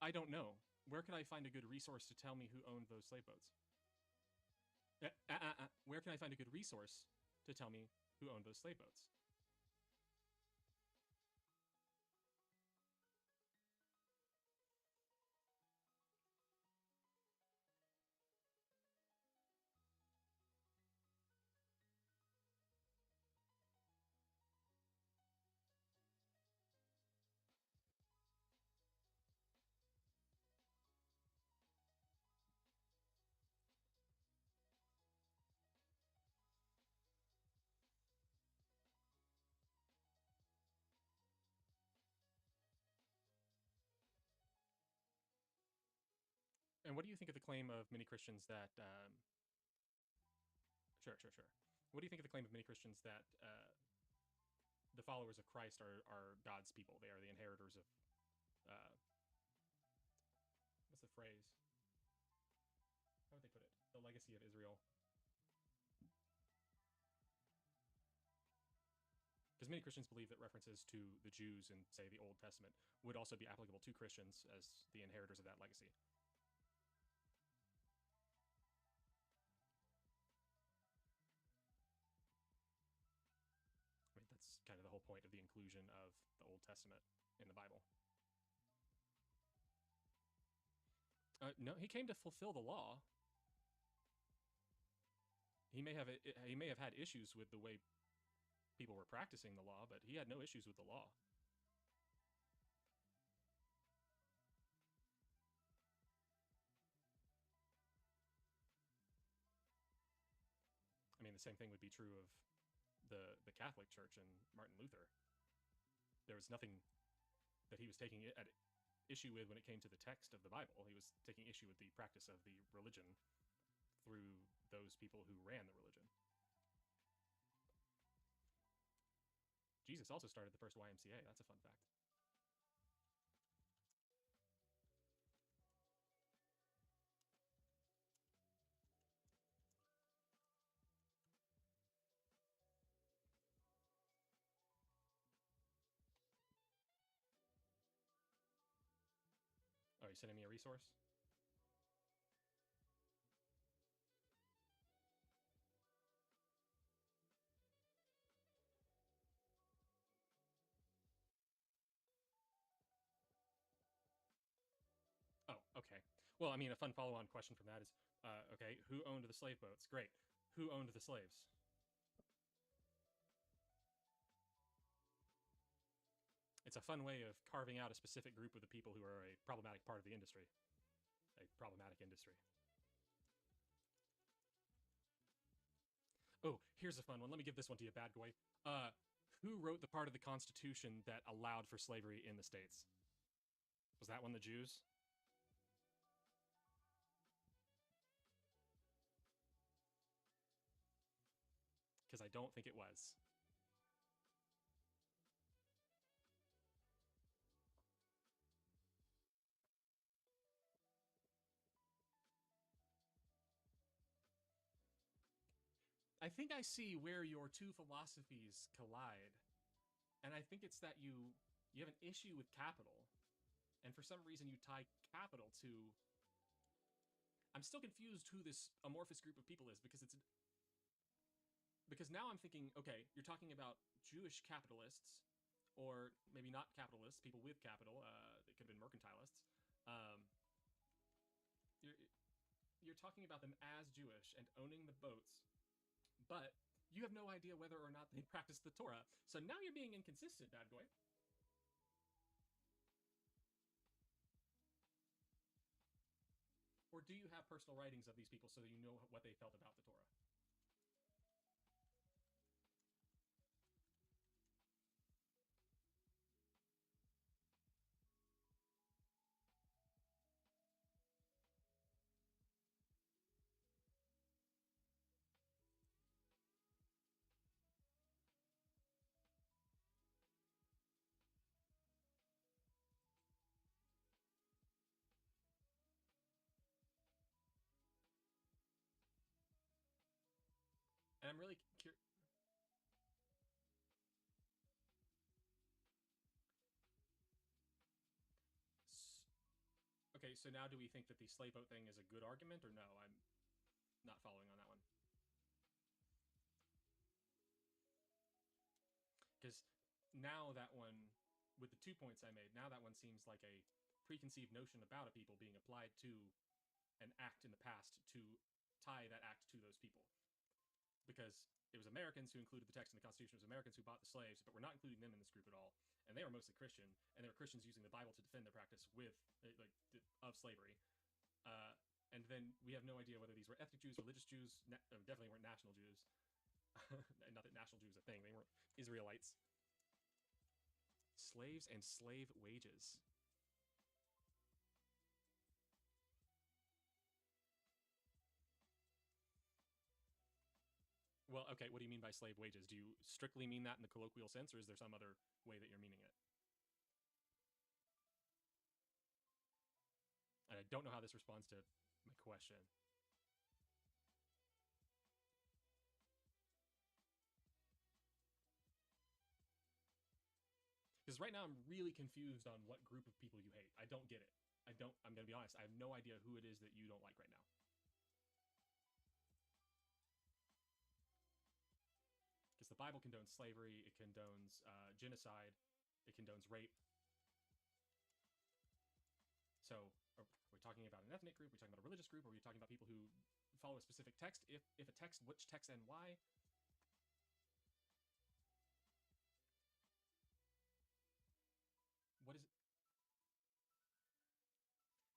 I don't know. Where can I find a good resource to tell me who owned those slave boats? Where can I find a good resource to tell me who owned those slave boats? And what do you think of the claim of many Christians that... Sure. What do you think of the claim of many Christians that the followers of Christ are God's people? They are the inheritors of... what's the phrase? How would they put it? The legacy of Israel. Because many Christians believe that references to the Jews in, say, the Old Testament would also be applicable to Christians as the inheritors of that legacy. I mean, that's kind of the whole point of the inclusion of the Old Testament in the Bible. No, he came to fulfill the law. He may have had issues with the way people were practicing the law, but he had no issues with the law.
the same thing would be true of the Catholic Church and Martin Luther. There was nothing that he was taking at issue with when it came to the text of the Bible. He was taking issue with the practice of the religion through those people who ran the religion. Jesus also started the first YMCA. That's a fun fact. Oh, you're sending me a resource? Oh, okay. Well, I mean, a fun follow-on question from that is, okay, who owned the slave boats? Great. Who owned the slaves? It's a fun way of carving out a specific group of the people who are a problematic part of the industry. A problematic industry. Oh, here's a fun one. Let me give this one to you, bad boy. Who wrote the part of the Constitution that allowed for slavery in the States? Was that one the Jews? Because I don't think it was. I think I see where your two philosophies collide. And I think it's that you have an issue with capital. And for some reason you tie capital to... I'm still confused who this amorphous group of people is, because now I'm thinking, okay, you're talking about Jewish capitalists, or maybe not capitalists, people with capital, they could have been mercantilists. You're talking about them as Jewish and owning the boats, but you have no idea whether or not they practice the Torah. So now you're being inconsistent, bad boy. Or do you have personal writings of these people so that you know what they felt about the Torah? And I'm really curious. Okay, so now do we think that the slave boat thing is a good argument, or no? I'm not following on that one. Because now that one, with the 2 points I made, now that one seems like a preconceived notion about a people being applied to an act in the past to tie that act to those people. Because it was Americans who included the text in the Constitution. It was Americans who bought the slaves, but we're not including them in this group at all. And they were mostly Christian, and they were Christians using the Bible to defend their practice of slavery. And then we have no idea whether these were ethnic Jews, religious Jews, definitely weren't national Jews. Not that national Jews is a thing. They weren't Israelites. Slaves and slave wages. Well, okay, what do you mean by slave wages? Do you strictly mean that in the colloquial sense, or is there some other way that you're meaning it? And I don't know how this responds to my question. Because right now I'm really confused on what group of people you hate. I don't get it. I'm going to be honest, I have no idea who it is that you don't like right now. Because the Bible condones slavery, it condones genocide, it condones rape. So, are we talking about an ethnic group? Are we talking about a religious group? Or are we talking about people who follow a specific text? If a text, which text and why? What is it?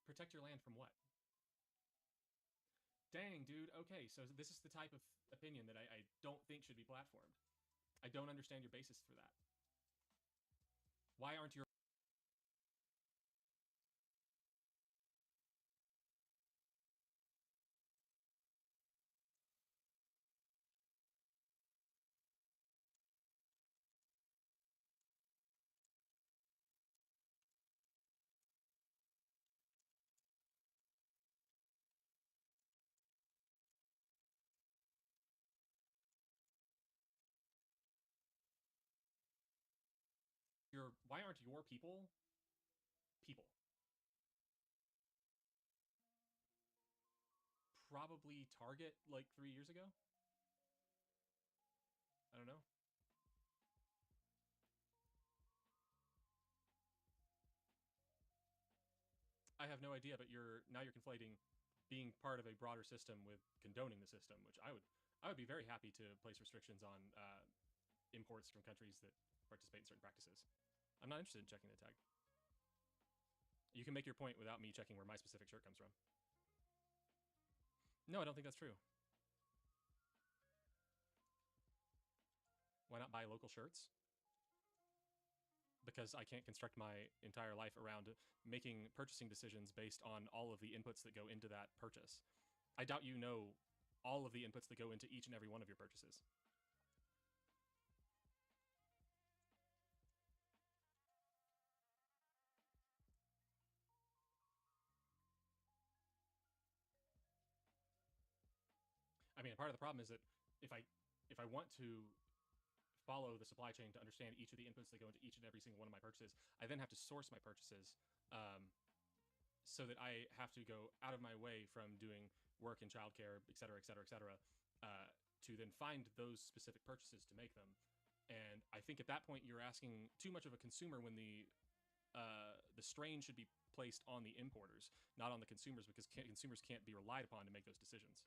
Protect your land from what? Dang, dude. Okay, so this is the type of opinion that I don't think should be platformed. I don't understand your basis for that. Why aren't your why aren't your people people? Probably Target like 3 years ago. I don't know. I have no idea, but you're conflating being part of a broader system with condoning the system, which I would be very happy to place restrictions on imports from countries that participate in certain practices. I'm not interested in checking the tag. You can make your point without me checking where my specific shirt comes from. No, I don't think that's true. Why not buy local shirts? Because I can't construct my entire life around making purchasing decisions based on all of the inputs that go into that purchase. I doubt you know all of the inputs that go into each and every one of your purchases. I mean, part of the problem is that if I want to follow the supply chain to understand each of the inputs that go into each and every single one of my purchases, I then have to source my purchases, so that I have to go out of my way from doing work in childcare, et cetera, et cetera, et cetera, to then find those specific purchases to make them. And I think at that point you're asking too much of a consumer when the strain should be placed on the importers, not on the consumers, because consumers can't be relied upon to make those decisions.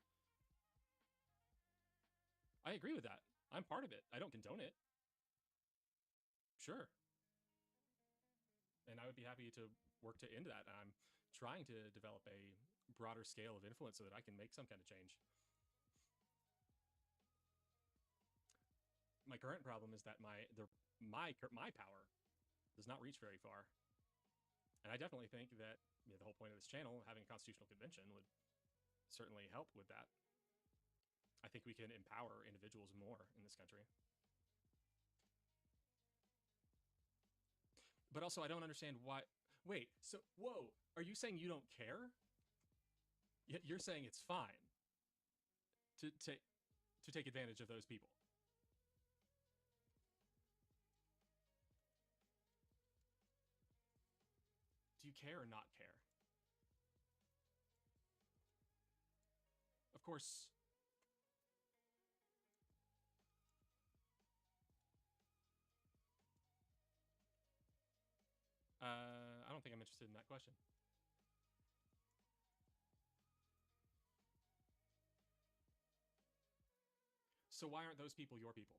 I agree with that. I'm part of it. I don't condone it. Sure. And I would be happy to work to end that. I'm trying to develop a broader scale of influence so that I can make some kind of change. My current problem is that my power does not reach very far. And I definitely think that the whole point of this channel, having a constitutional convention, would certainly help with that. I think we can empower individuals more in this country. But also, I don't understand why... Wait, so, whoa, are you saying you don't care? Yet you're saying it's fine to take advantage of those people. Do you care or not care? Of course... I don't think I'm interested in that question. So why aren't those people your people?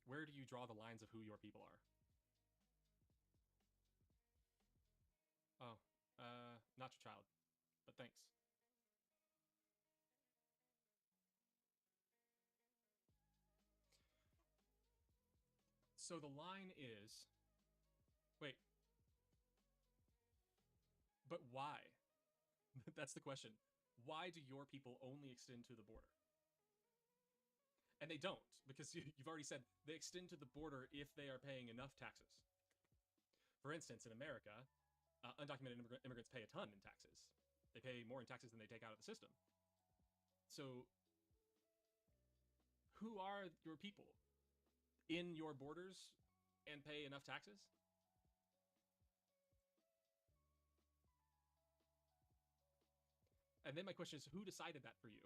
Where do you draw the lines of who your people are? Oh, not your child, but thanks. So the line is... Wait. But why? That's the question. Why do your people only extend to the border? And they don't, because you've already said they extend to the border if they are paying enough taxes. For instance, in America, undocumented immigrants pay a ton in taxes. They pay more in taxes than they take out of the system. So, who are your people? In your borders and pay enough taxes? And then my question is, who decided that for you?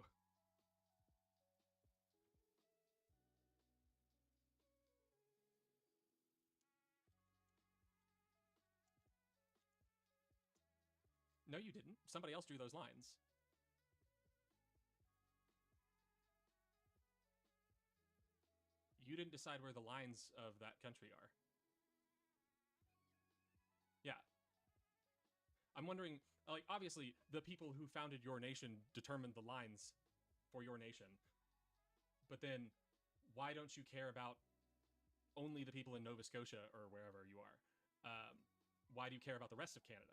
No, you didn't. Somebody else drew those lines. You didn't decide where the lines of that country are. Yeah. I'm wondering Like, obviously, the people who founded your nation determined the lines for your nation. But then, why don't you care about only the people in Nova Scotia or wherever you are? Why do you care about the rest of Canada?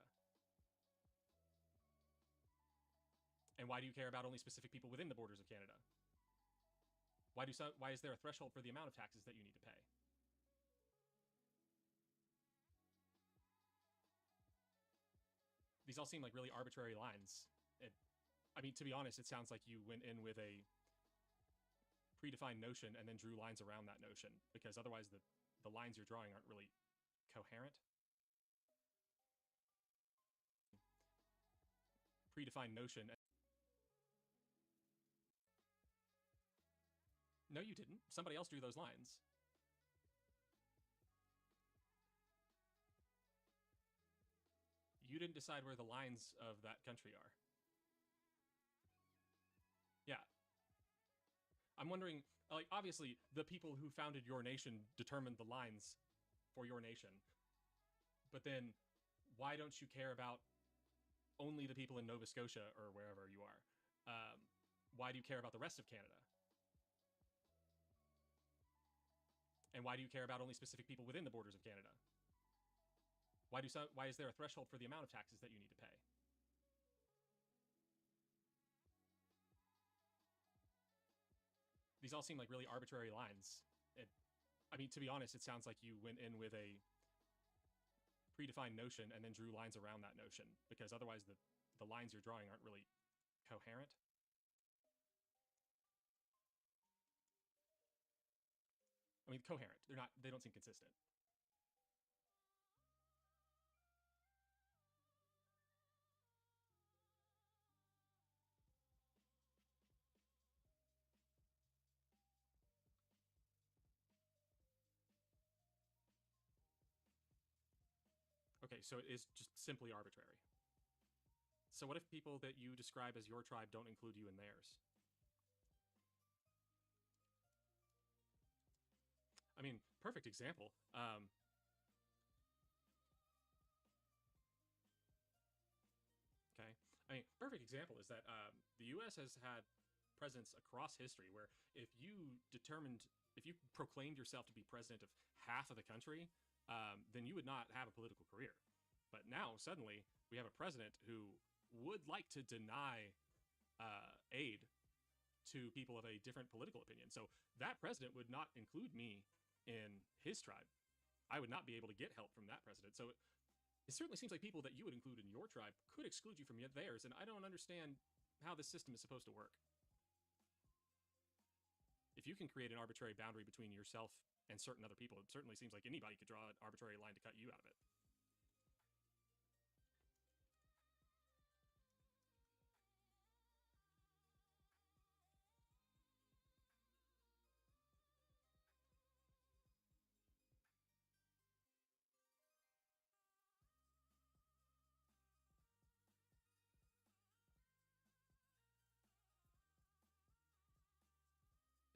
And why do you care about only specific people within the borders of Canada? Why is there a threshold for the amount of taxes that you need to pay? These all seem like really arbitrary lines. I mean, to be honest, it sounds like you went in with a predefined notion and then drew lines around that notion, because otherwise the lines you're drawing aren't really coherent. Predefined notion. No, you didn't. Somebody else drew those lines. You didn't decide where the lines of that country are. Yeah. I'm wondering, like, obviously, the people who founded your nation determined the lines for your nation. But then, why don't you care about only the people in Nova Scotia or wherever you are? Why do you care about the rest of Canada? And why do you care about only specific people within the borders of Canada? Why is there a threshold for the amount of taxes that you need to pay? These all seem like really arbitrary lines. I mean, to be honest, it sounds like you went in with a predefined notion and then drew lines around that notion, because otherwise the lines you're drawing aren't really coherent. I mean, coherent. They don't seem consistent. Okay, so it is just simply arbitrary. So what if people that you describe as your tribe don't include you in theirs? I mean, perfect example. Okay. I mean, perfect example is that the U.S. has had presidents across history where if you proclaimed yourself to be president of half of the country, then you would not have a political career. But now, suddenly, we have a president who would like to deny aid to people of a different political opinion. So that president would not include me in his tribe. I would not be able to get help from that president. So it certainly seems like people that you would include in your tribe could exclude you from theirs, and I don't understand how this system is supposed to work. If you can create an arbitrary boundary between yourself and certain other people, it certainly seems like anybody could draw an arbitrary line to cut you out of it.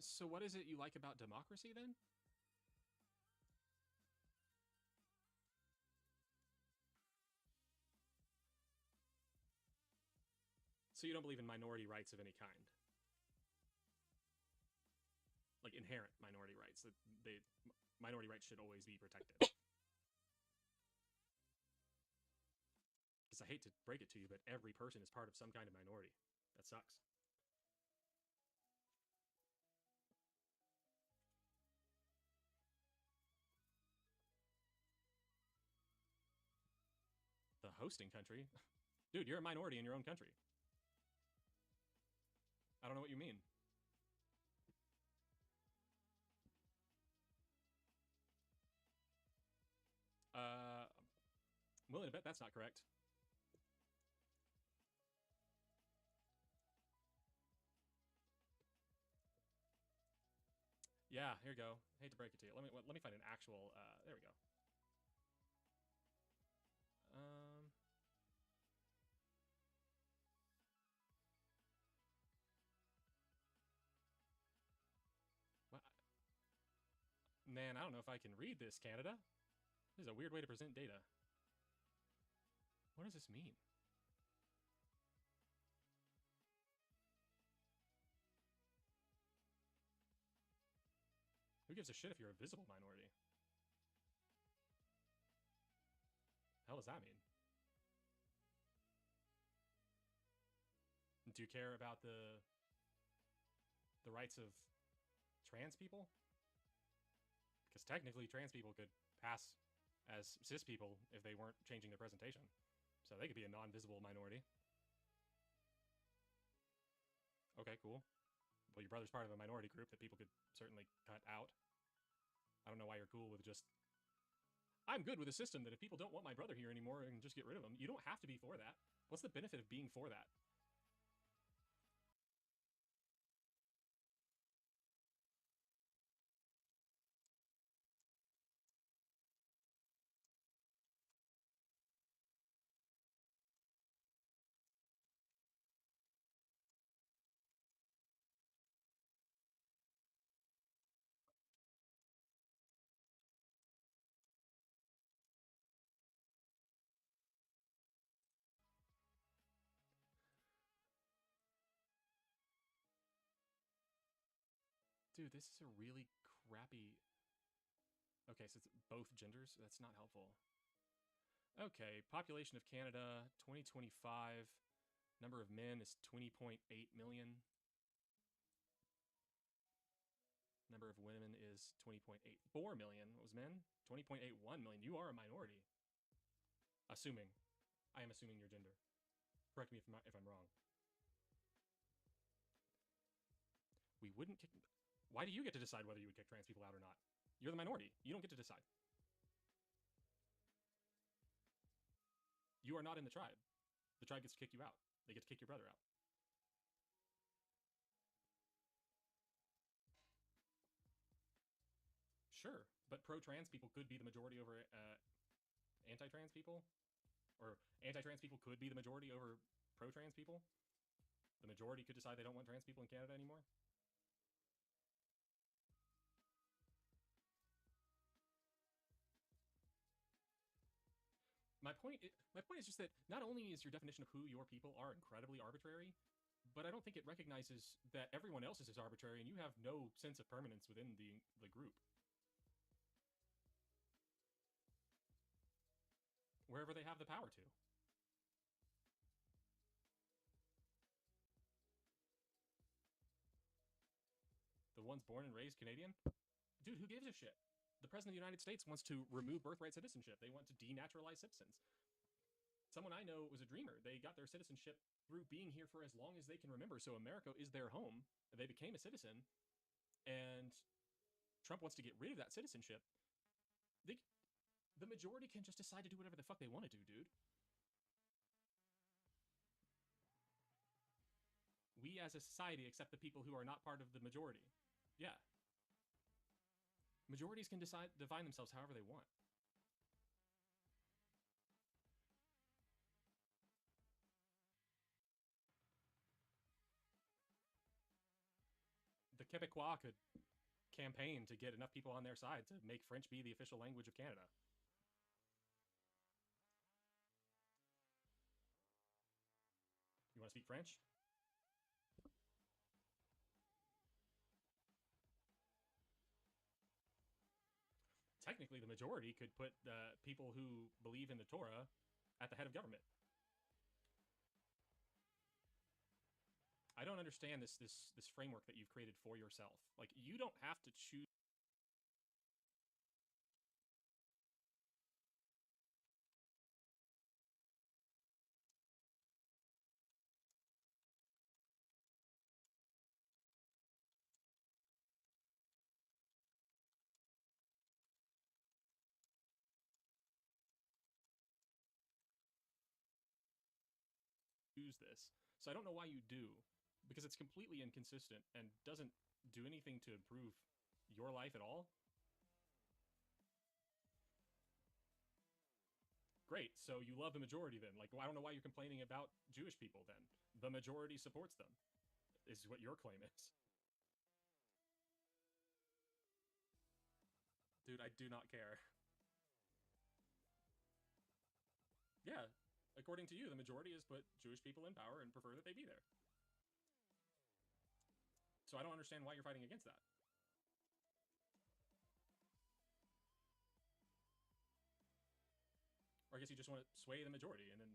So what is it you like about democracy, then? So you don't believe in minority rights of any kind? Like inherent minority rights, that minority rights should always be protected. Because I hate to break it to you, but every person is part of some kind of minority. That sucks. The hosting country? Dude, you're a minority in your own country. I don't know what you mean. I'm willing to bet that's not correct. Yeah, here you go. Hate to break it to you. Let me find an actual. There we go. What? Man, I don't know if I can read this, Canada. This is a weird way to present data. What does this mean? gives a shit if you're a visible minority? Hell does that mean? Do you care about the rights of trans people? Because technically trans people could pass as cis people if they weren't changing their presentation. So they could be a non-visible minority. Okay, cool. Well, your brother's part of a minority group that people could certainly cut out. I don't know why you're cool with just... I'm good with a system that if people don't want my brother here anymore, I can just get rid of him. You don't have to be for that. What's the benefit of being for that? Dude, this is a really crappy... Okay, so it's both genders? That's not helpful. Okay, population of Canada, 2025. Number of men is 20.8 million. Number of women is 20.84 million. What was men? 20.81 million. You are a minority. Assuming. I am assuming your gender. Correct me if I'm wrong. We wouldn't kick... Why do you get to decide whether you would kick trans people out or not? You're the minority. You don't get to decide. You are not in the tribe. The tribe gets to kick you out. They get to kick your brother out. Sure, but pro-trans people could be the majority over anti-trans people? Or anti-trans people could be the majority over pro-trans people? The majority could decide they don't want trans people in Canada anymore? My point is just that not only is your definition of who your people are incredibly arbitrary, but I don't think it recognizes that everyone else is arbitrary and you have no sense of permanence within the group. Wherever they have the power to. The ones born and raised Canadian? Dude, who gives a shit? The President of the United States wants to remove birthright citizenship. They want to denaturalize citizens. Someone I know was a dreamer. They got their citizenship through being here for as long as they can remember. So America is their home. They became a citizen. And Trump wants to get rid of that citizenship. The majority can just decide to do whatever the fuck they want to do, dude. We as a society accept the people who are not part of the majority. Yeah. Majorities can define themselves however they want. The Quebecois could campaign to get enough people on their side to make French be the official language of Canada. You want to speak French? Technically, the majority could put people who believe in the Torah at the head of government. I don't understand this framework that you've created for yourself. Like, you don't have to choose. Use this. So I don't know why you do, because it's completely inconsistent and doesn't do anything to improve your life at all. Great, so you love the majority then. Like, well, I don't know why you're complaining about Jewish people then. The majority supports them, is what your claim is. Dude, I do not care. Yeah, according to you, the majority has put Jewish people in power and prefer that they be there. So I don't understand why you're fighting against that. guess you just want to sway the majority, and then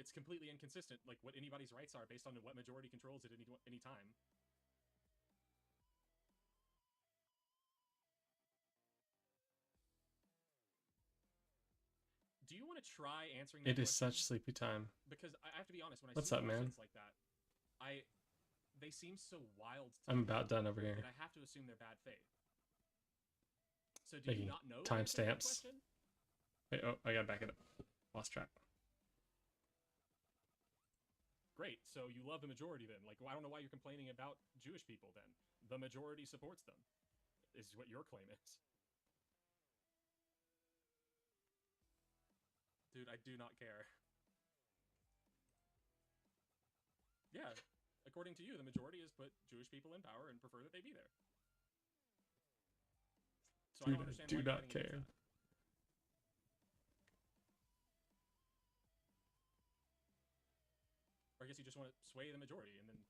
it's completely inconsistent, like what anybody's rights are based on what majority controls at any time. Do you want to try answering that
It is
question?
such sleepy time.
Because I have to be honest, when I
What's
see
up, man?
questions like that, they seem so wild to
I'm
me
about done over here.
that I have to assume they're bad faith. So do you
Making
not know the answer to that
timestamps.
question?
Wait, oh, I gotta back it up. Lost track.
Great. So you love the majority then. Like, well, I don't know why you're complaining about Jewish people then. The majority supports them, is what your claim is. Dude, I do not care. Yeah, according to you, the majority has put Jewish people in power and prefer that they be there. So I don't understand
do
why you're
not
fighting against
care.
that. Or I guess you just want to sway the majority, and then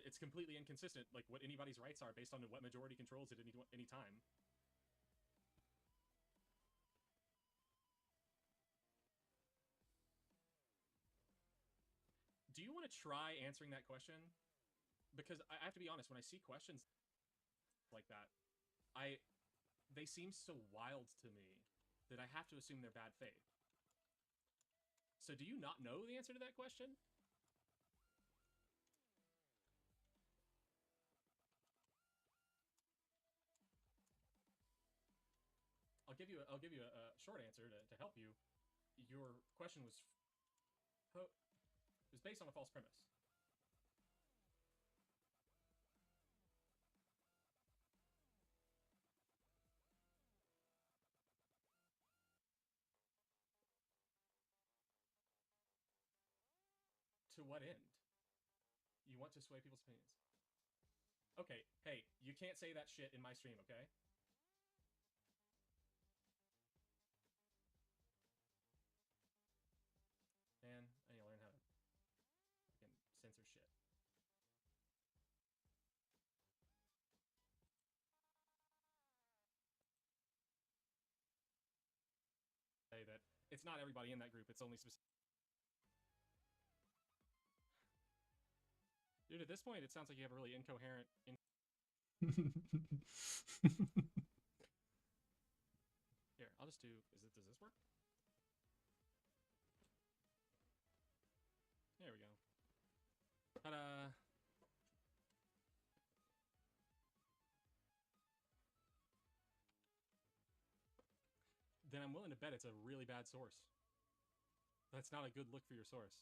it's completely inconsistent, like what anybody's rights are based on what majority controls at any time. Do you want to try answering that question? Because I have to be honest, when I see questions like that, they seem so wild to me that I have to assume they're bad faith. So do you not know the answer to that question? I'll give you a short answer to help you. Your question was based on a false premise. To what end? You want to sway people's opinions. Okay, hey, you can't say that shit in my stream, okay? Man, I need to learn how to fucking censor shit. Say that it's not everybody in that group, it's only specific. Dude, at this point, it sounds like you have a really incoherent. Here, I'll just do. Does this work? There we go. Ta-da! Then I'm willing to bet it's a really bad source. That's not a good look for your source.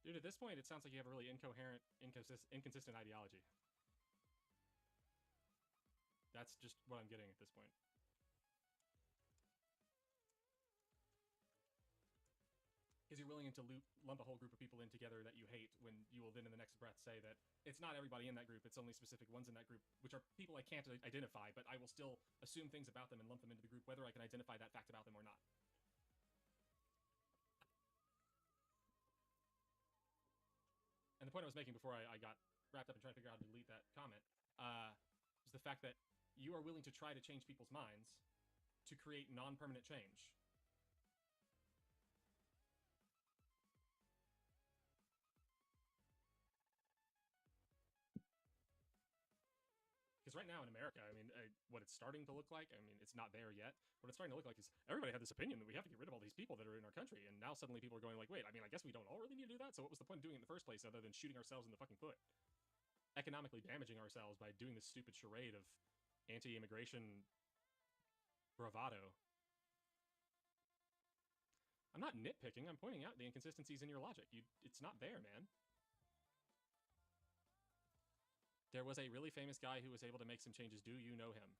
Dude, at this point, it sounds like you have a really incoherent, inconsistent ideology. That's just what I'm getting at this point. Because you're willing to lump a whole group of people in together that you hate, when you will then in the next breath say that it's not everybody in that group, it's only specific ones in that group, which are people I can't identify, but I will still assume things about them and lump them into the group, whether I can identify that fact about them or not. And the point I was making before I got wrapped up in trying to figure out how to delete that comment is the fact that you are willing to try to change people's minds to create non-permanent change. Because right now in America, I mean, what it's starting to look like, I mean, it's not there yet. What it's starting to look like is everybody had this opinion that we have to get rid of all these people that are in our country, and now suddenly people are going like, wait, I mean, I guess we don't all really need to do that, so what was the point of doing it in the first place other than shooting ourselves in the fucking foot? Economically damaging ourselves by doing this stupid charade of anti-immigration bravado. I'm not nitpicking, I'm pointing out the inconsistencies in your logic. It's not there, man. There was a really famous guy who was able to make some changes. Do you know him?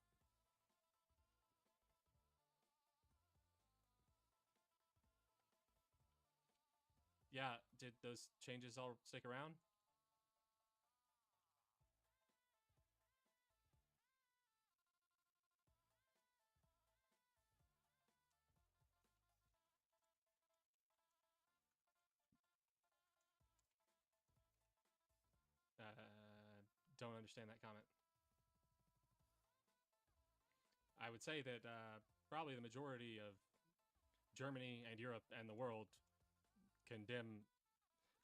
Yeah, did those changes all stick around? don't understand that comment. I would say that probably the majority of Germany and Europe and the world condemn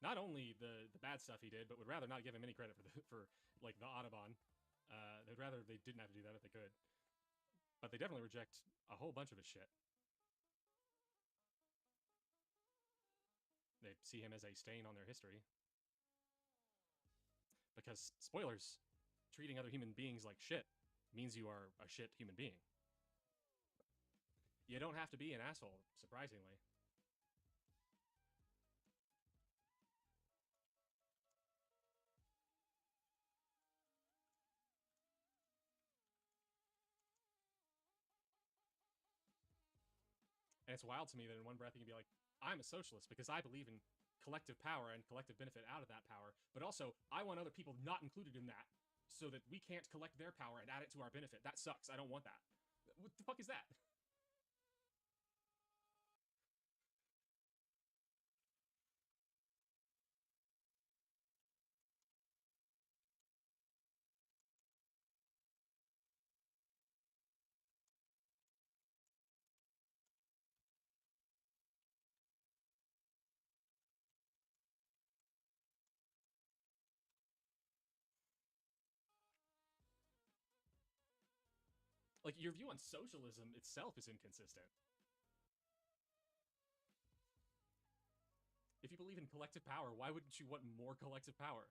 not only the bad stuff he did, but would rather not give him any credit for like the Autobahn. They'd rather they didn't have to do that if they could. But they definitely reject a whole bunch of his shit. They see him as a stain on their history. Because, spoilers, treating other human beings like shit means you are a shit human being. You don't have to be an asshole, surprisingly. And it's wild to me that in one breath you can be like, I'm a socialist because I believe in collective power and collective benefit out of that power, but also I want other people not included in that so that we can't collect their power and add it to our benefit. That sucks. I don't want that. What the fuck is that? Like, your view on socialism itself is inconsistent. If you believe in collective power, why wouldn't you want more collective power?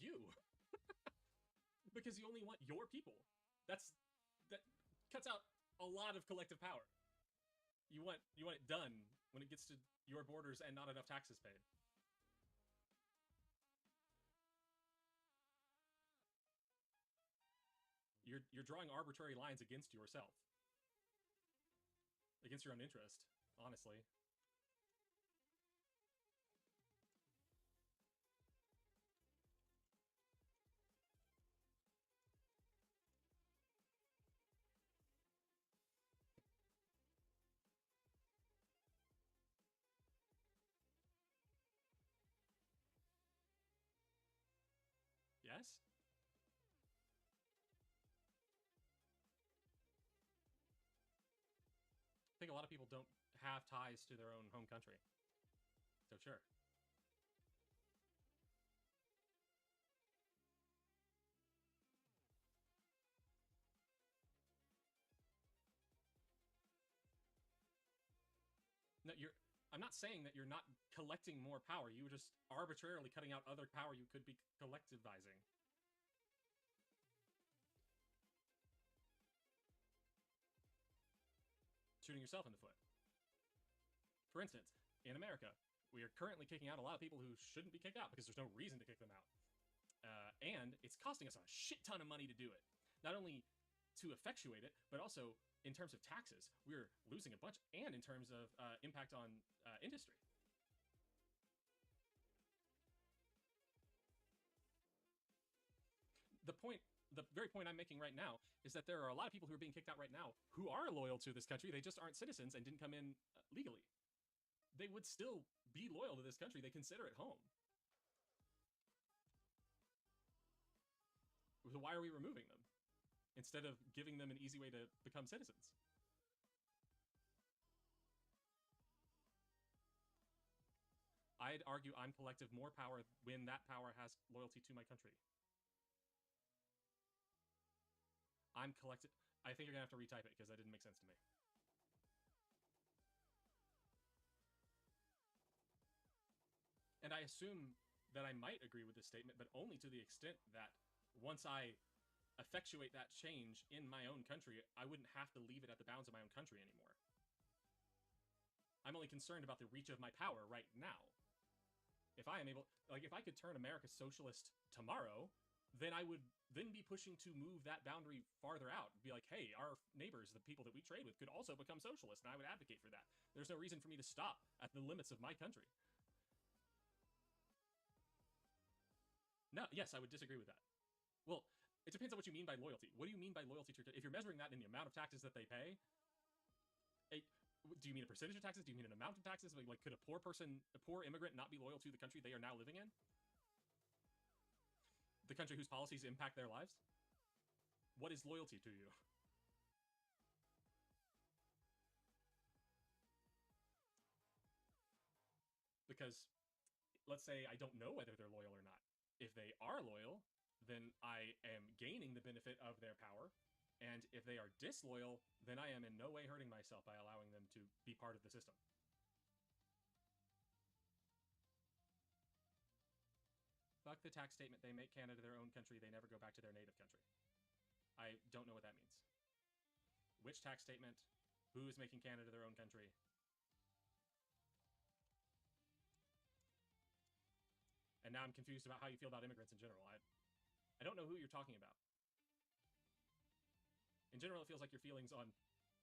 You. Because you only want your people. That cuts out a lot of collective power. You want it done when it gets to your borders and not enough taxes paid. You're drawing arbitrary lines against yourself. Against your own interest, honestly. Yes? I think a lot of people don't have ties to their own home country. So sure. No, I'm not saying that you're not collecting more power. You were just arbitrarily cutting out other power you could be collectivizing. Shooting yourself in the foot. For instance, in America, we are currently kicking out a lot of people who shouldn't be kicked out because there's no reason to kick them out. And it's costing us a shit ton of money to do it. Not only to effectuate it, but also in terms of taxes. We're losing a bunch, and in terms of impact on industry. The very point I'm making right now is that there are a lot of people who are being kicked out right now who are loyal to this country. They just aren't citizens and didn't come in legally. They would still be loyal to this country. They consider it home. So why are we removing them instead of giving them an easy way to become citizens? I'd argue I'm collective more power when that power has loyalty to my country. I'm collective. I think you're gonna have to retype it because that didn't make sense to me. And I assume that I might agree with this statement, but only to the extent that once I effectuate that change in my own country, I wouldn't have to leave it at the bounds of my own country anymore. I'm only concerned about the reach of my power right now. If I am able, like, if I could turn America socialist tomorrow, then I would then be pushing to move that boundary farther out. Be like, hey, our neighbors, the people that we trade with, could also become socialist, and I would advocate for that. There's no reason for me to stop at the limits of my country. No, yes, I would disagree with that. Well, it depends on what you mean by loyalty. What do you mean by loyalty to your, if you're measuring that in the amount of taxes that they pay, do you mean a percentage of taxes? Do you mean an amount of taxes? Like, could a poor immigrant not be loyal to the country they are now living in? The country whose policies impact their lives? What is loyalty to you? Because, let's say I don't know whether they're loyal or not. If they are loyal, then I am gaining the benefit of their power. And if they are disloyal, then I am in no way hurting myself by allowing them to be part of the system. Fuck the tax statement. They make Canada their own country. They never go back to their native country. I don't know what that means. Which tax statement? Who is making Canada their own country? And now I'm confused about how you feel about immigrants in general. I don't know who you're talking about. In general, it feels like your feelings on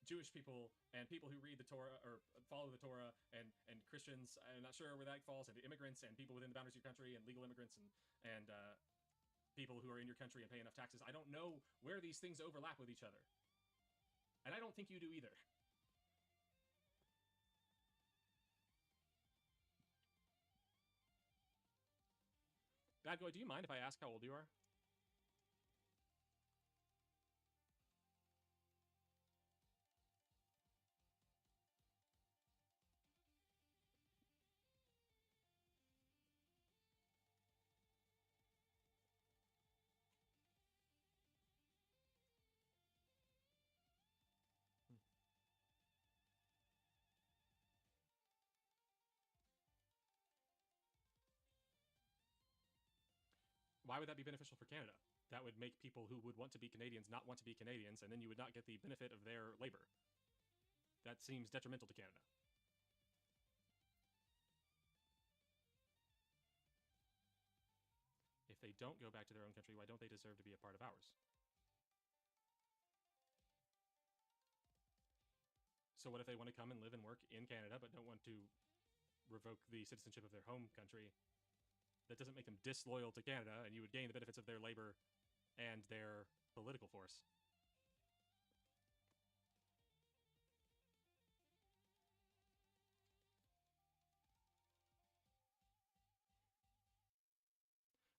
Jewish people and people who read the Torah or follow the Torah and Christians, I'm not sure where that falls, and immigrants and people within the boundaries of your country and legal immigrants and people who are in your country and pay enough taxes. I don't know where these things overlap with each other. And I don't think you do either. Bad Boy, do you mind if I ask how old you are? Why would that be beneficial for Canada? That would make people who would want to be Canadians not want to be Canadians, and then you would not get the benefit of their labor. That seems detrimental to Canada. If they don't go back to their own country, why don't they deserve to be a part of ours? So what if they want to come and live and work in Canada, but don't want to revoke the citizenship of their home country? That doesn't make them disloyal to Canada, and you would gain the benefits of their labor and their political force.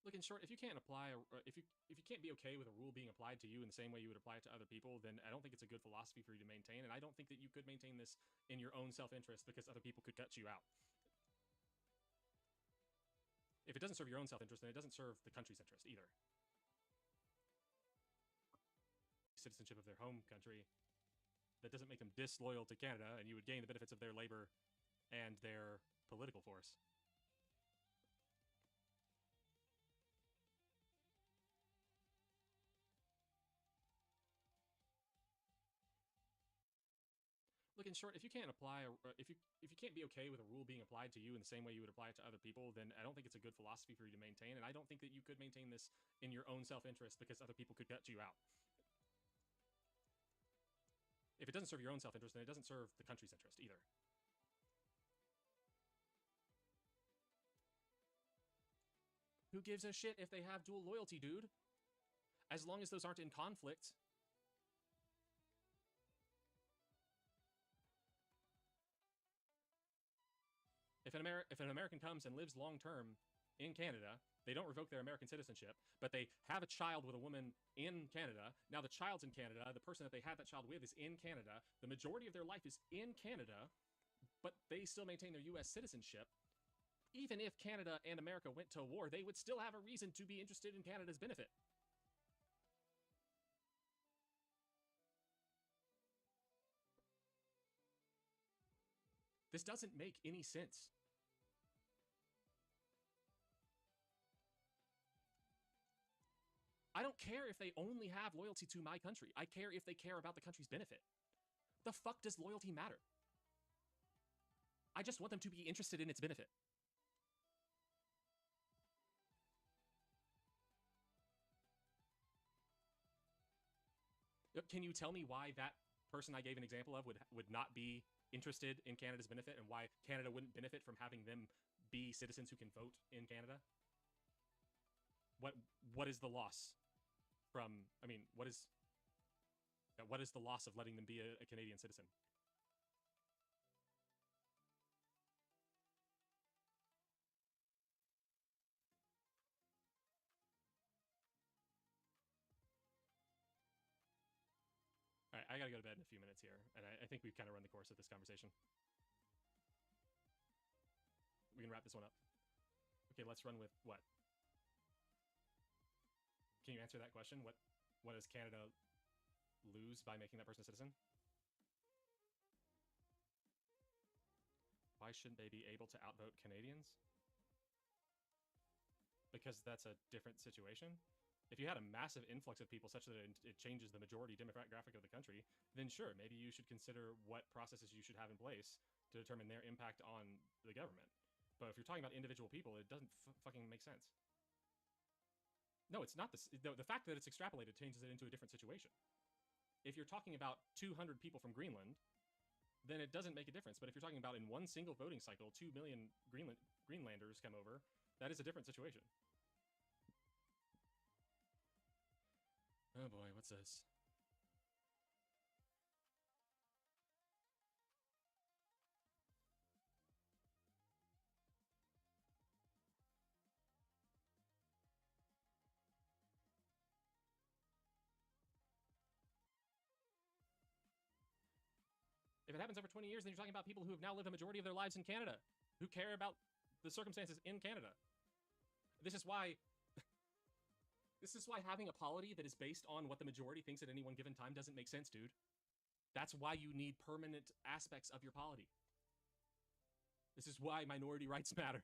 Look, in short, if you can't apply, if you can't be okay with a rule being applied to you in the same way you would apply it to other people, then I don't think it's a good philosophy for you to maintain, and I don't think that you could maintain this in your own self-interest because other people could cut you out. If it doesn't serve your own self-interest, then it doesn't serve the country's interest either. Citizenship of their home country, that doesn't make them disloyal to Canada, and you would gain the benefits of their labor and their political force. Look, in short, if you can't apply, if you can't be okay with a rule being applied to you in the same way you would apply it to other people, then I don't think it's a good philosophy for you to maintain, and I don't think that you could maintain this in your own self-interest because other people could cut you out. If it doesn't serve your own self-interest, then it doesn't serve the country's interest either. Who gives a shit if they have dual loyalty, dude? As long as those aren't in conflict. If an American comes and lives long-term in Canada, they don't revoke their American citizenship, but they have a child with a woman in Canada. Now the child's in Canada. The person that they had that child with is in Canada. The majority of their life is in Canada, but they still maintain their U.S. citizenship. Even if Canada and America went to war, they would still have a reason to be interested in Canada's benefit. This doesn't make any sense. I don't care if they only have loyalty to my country. I care if they care about the country's benefit. The fuck does loyalty matter? I just want them to be interested in its benefit. Can you tell me why that person I gave an example of would not be interested in Canada's benefit, and why Canada wouldn't benefit from having them be citizens who can vote in Canada? What is the loss from? I mean, what is the loss of letting them be a Canadian citizen? All right, I gotta go to bed in a few minutes here, and I think we've kind of run the course of this conversation. We can wrap this one up. Okay, let's run with what? Can you answer that question? What does Canada lose by making that person a citizen? Why shouldn't they be able to outvote Canadians? Because that's a different situation. If you had a massive influx of people such that it changes the majority demographic of the country, then sure, maybe you should consider what processes you should have in place to determine their impact on the government. But if you're talking about individual people, it doesn't fucking make sense. No, it's not this. The fact that it's extrapolated changes it into a different situation. If you're talking about 200 people from Greenland, then it doesn't make a difference. But if you're talking about in one single voting cycle, 2 million Greenlanders come over, that is a different situation. Oh boy, what's this? If it happens over 20 years, then you're talking about people who have now lived a majority of their lives in Canada, who care about the circumstances in Canada. This is why having a polity that is based on what the majority thinks at any one given time doesn't make sense, dude. That's why you need permanent aspects of your polity. This is why minority rights matter.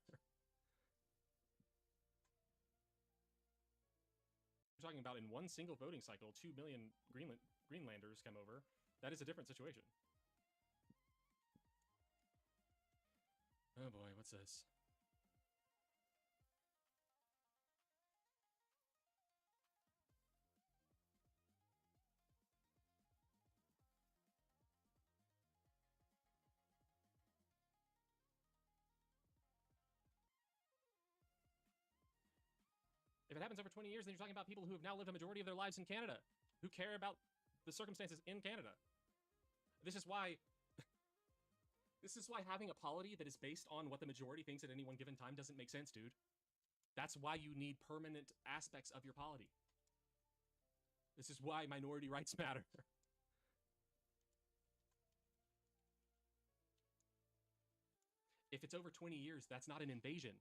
We're talking about in one single voting cycle, 2 million Greenlanders come over. That is a different situation. Oh boy, what's this? If it happens over 20 years, then you're talking about people who have now lived a majority of their lives in Canada, who care about the circumstances in Canada. This is why having a polity that is based on what the majority thinks at any one given time doesn't make sense, dude. That's why you need permanent aspects of your polity. This is why minority rights matter. If it's over 20 years, that's not an invasion.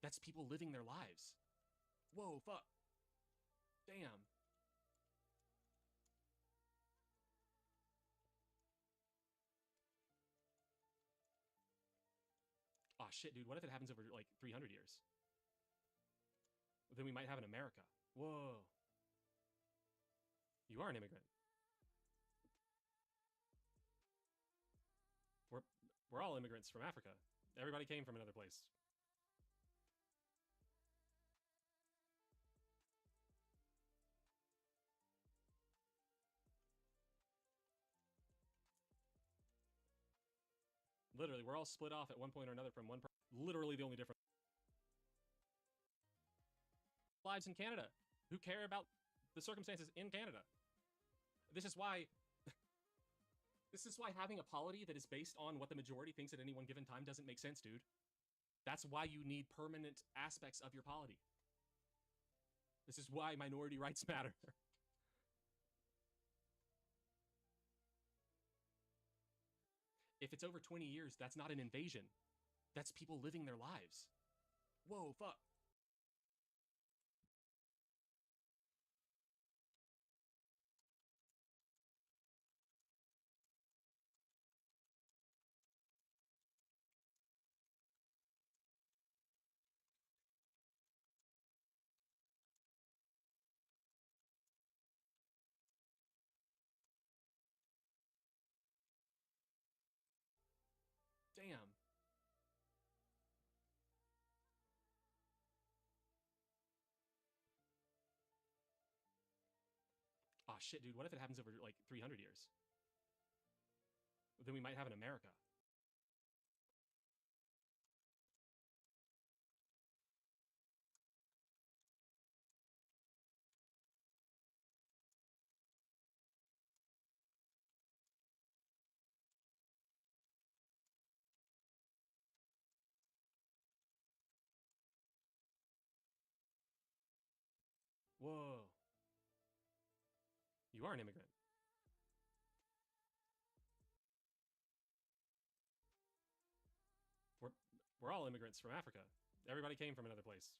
That's people living their lives. Whoa, fuck. Damn. Aw, shit, dude. What if it happens over, like, 300 years? Then we might have an America. Whoa. You are an immigrant. We're all immigrants from Africa. Everybody came from another place. Literally, we're all split off at one point or another from one person. Literally the only difference. Lives in Canada, who care about the circumstances in Canada. This is why having a polity that is based on what the majority thinks at any one given time doesn't make sense, dude. That's why you need permanent aspects of your polity. This is why minority rights matter. If it's over 20 years, that's not an invasion. That's people living their lives. Whoa, fuck. Damn. shit, dude. What if it happens over like 300 years? Then we might have an America. Whoa. You are an immigrant. We're all immigrants from Africa. Everybody came from another place.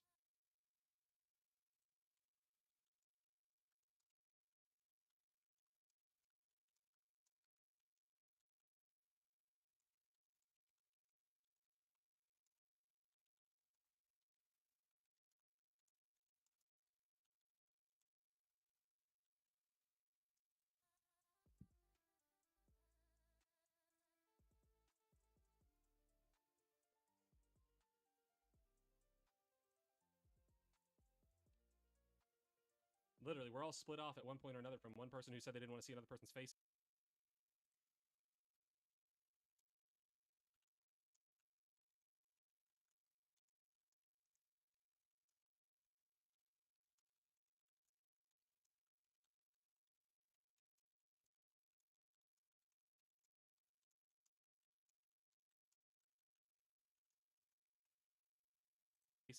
Literally, we're all split off at one point or another from one person who said they didn't want to see another person's face.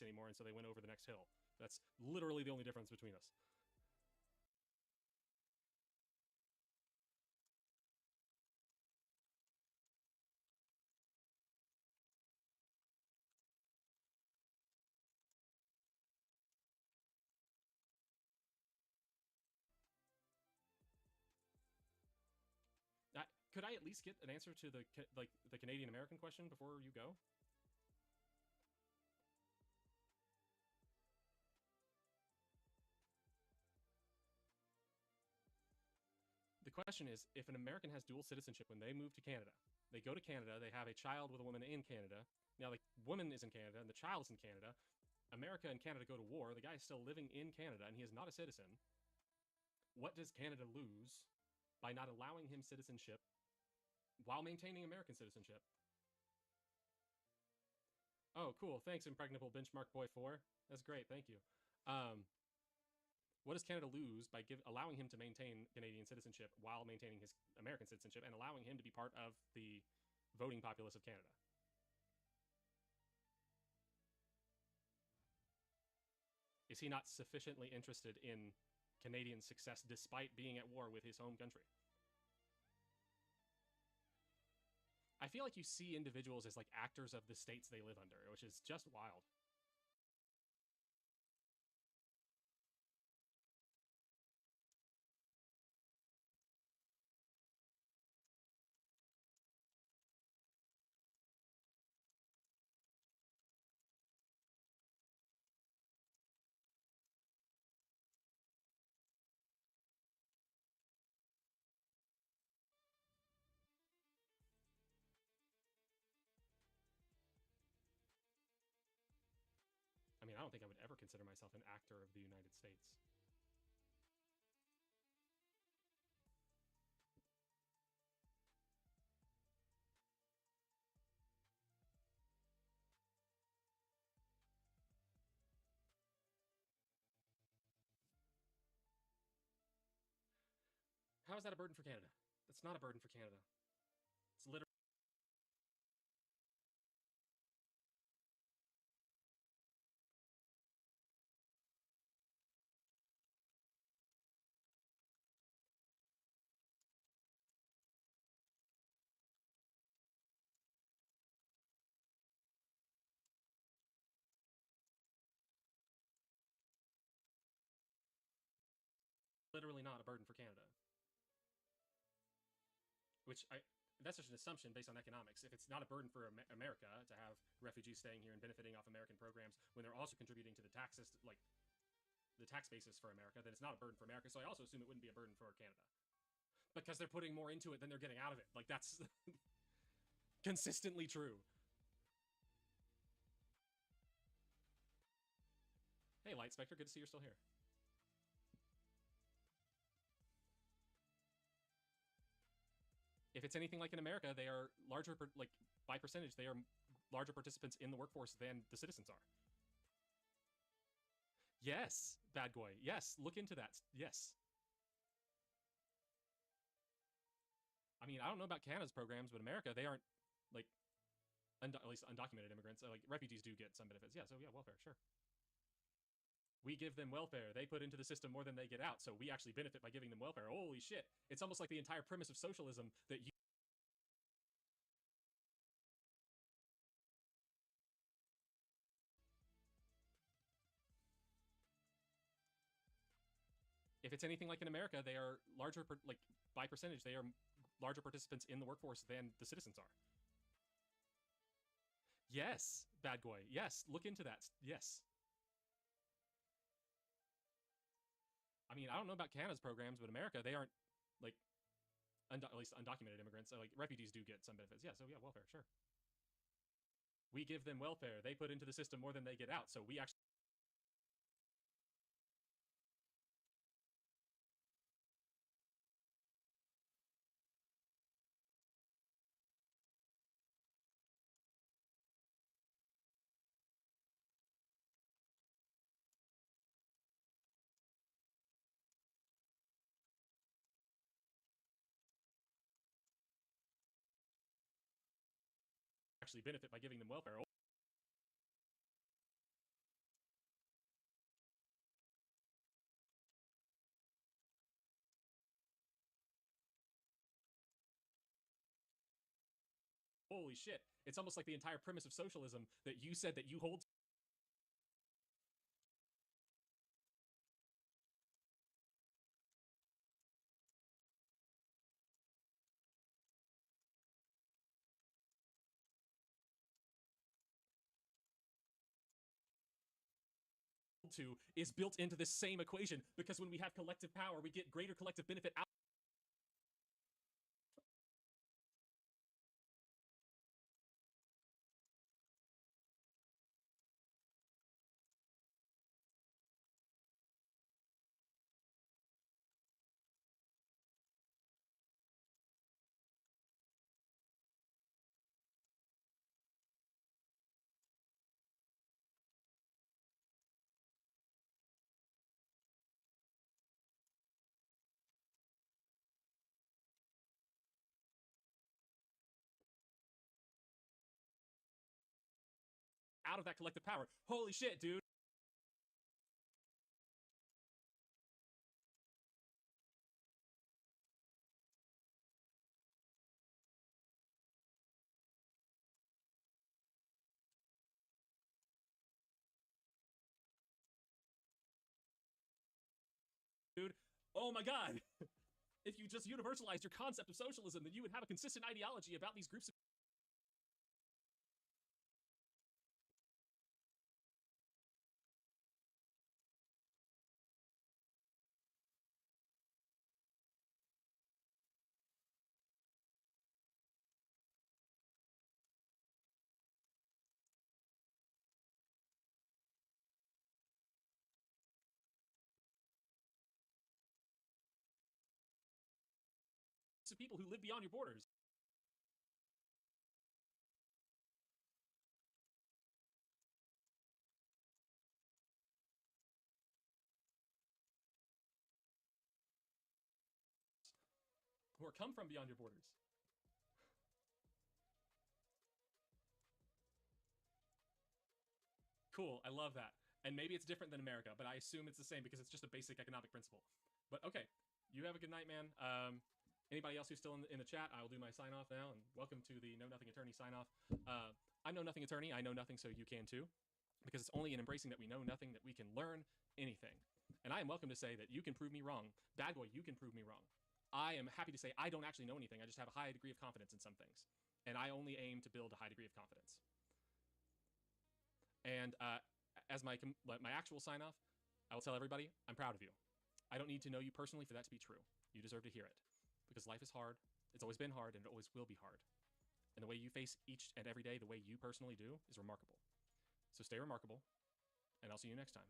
Anymore, and so they went over the next hill. That's literally the only difference between us. Could I at least get an answer to the Canadian American question before you go? The question is, if an American has dual citizenship when they move to Canada, they go to Canada, they have a child with a woman in Canada. Now the woman is in Canada and the child is in Canada. America and Canada go to war. The guy is still living in Canada and he is not a citizen. What does Canada lose by not allowing him citizenship while maintaining American citizenship? Oh, cool. Thanks, Impregnable Benchmark Boy 4. That's great. Thank you. What does Canada lose by allowing him to maintain Canadian citizenship while maintaining his American citizenship and allowing him to be part of the voting populace of Canada? Is he not sufficiently interested in Canadian success despite being at war with his home country? I feel like you see individuals as like actors of the states they live under, which is just wild. I mean, I don't think I would ever consider myself an actor of the United States. How is that a burden for Canada? That's not a burden for Canada. It's literally not a burden for Canada. That's just an assumption based on economics. If it's not a burden for America to have refugees staying here and benefiting off American programs when they're also contributing to the tax system, like the tax basis for America, then it's not a burden for America. So I also assume it wouldn't be a burden for Canada because they're putting more into it than they're getting out of it. Like that's consistently true. Hey, Light Spectre, good to see you're still here. if it's anything like in America, they are larger, like by percentage, they are larger participants in the workforce than the citizens are. Yes, bad boy. Yes, look into that. Yes. I mean, I don't know about Canada's programs, but America, they aren't like at least undocumented immigrants. Like refugees do get some benefits. Yeah, so yeah, welfare, sure. We give them welfare. They put into the system more than they get out. So we actually benefit by giving them welfare. Holy shit. It's almost like the entire premise of socialism that you if it's anything like in America, they are larger, like by percentage, they are larger participants in the workforce than the citizens are. Yes, bad boy. Yes, look into that. Yes. I mean, I don't know about Canada's programs, but America, they aren't like at least undocumented immigrants. Like refugees do get some benefits. Yeah, so yeah, welfare, sure. We give them welfare. They put into the system more than they get out. So we actually benefit by giving them welfare. Holy shit. It's almost like the entire premise of socialism that you said that you hold to is built into this same equation because when we have collective power, we get greater collective benefit out. Out of that collective power. Holy shit, dude. Dude, oh my god. If you just universalized your concept of socialism, then you would have a consistent ideology about these groups of people who live beyond your borders. Or come from beyond your borders. Cool, I love that. And maybe it's different than America, but I assume it's the same because it's just a basic economic principle. But okay, you have a good night, man. Anybody else who's still in the chat, I will do my sign off now. And welcome to the Know Nothing Attorney sign off. I'm Know Nothing Attorney. I know nothing, so you can too. Because it's only in embracing that we know nothing that we can learn anything. And I am welcome to say that you can prove me wrong. Bad boy, you can prove me wrong. I am happy to say I don't actually know anything. I just have a high degree of confidence in some things. And I only aim to build a high degree of confidence. And as my actual sign off, I will tell everybody I'm proud of you. I don't need to know you personally for that to be true. You deserve to hear it. Because life is hard. It's always been hard, and it always will be hard. And the way you face each and every day, the way you personally do, is remarkable. So stay remarkable, and I'll see you next time.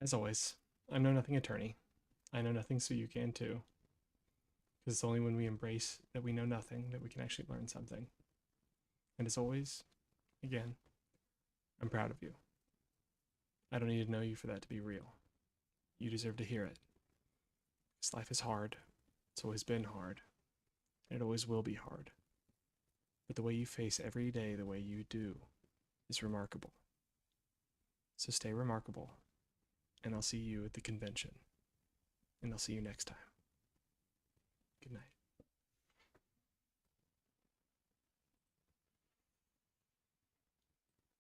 As always, I'm Know Nothing attorney. I know nothing, so you can too. Because it's only when we embrace that we know nothing that we can actually learn something. And as always, again, I'm proud of you. I don't need to know you for that to be real. You deserve to hear it. This life is hard. It's always been hard. And it always will be hard. But the way you face every day the way you do is remarkable. So stay remarkable. And I'll see you at the convention. And I'll see you next time. Good night.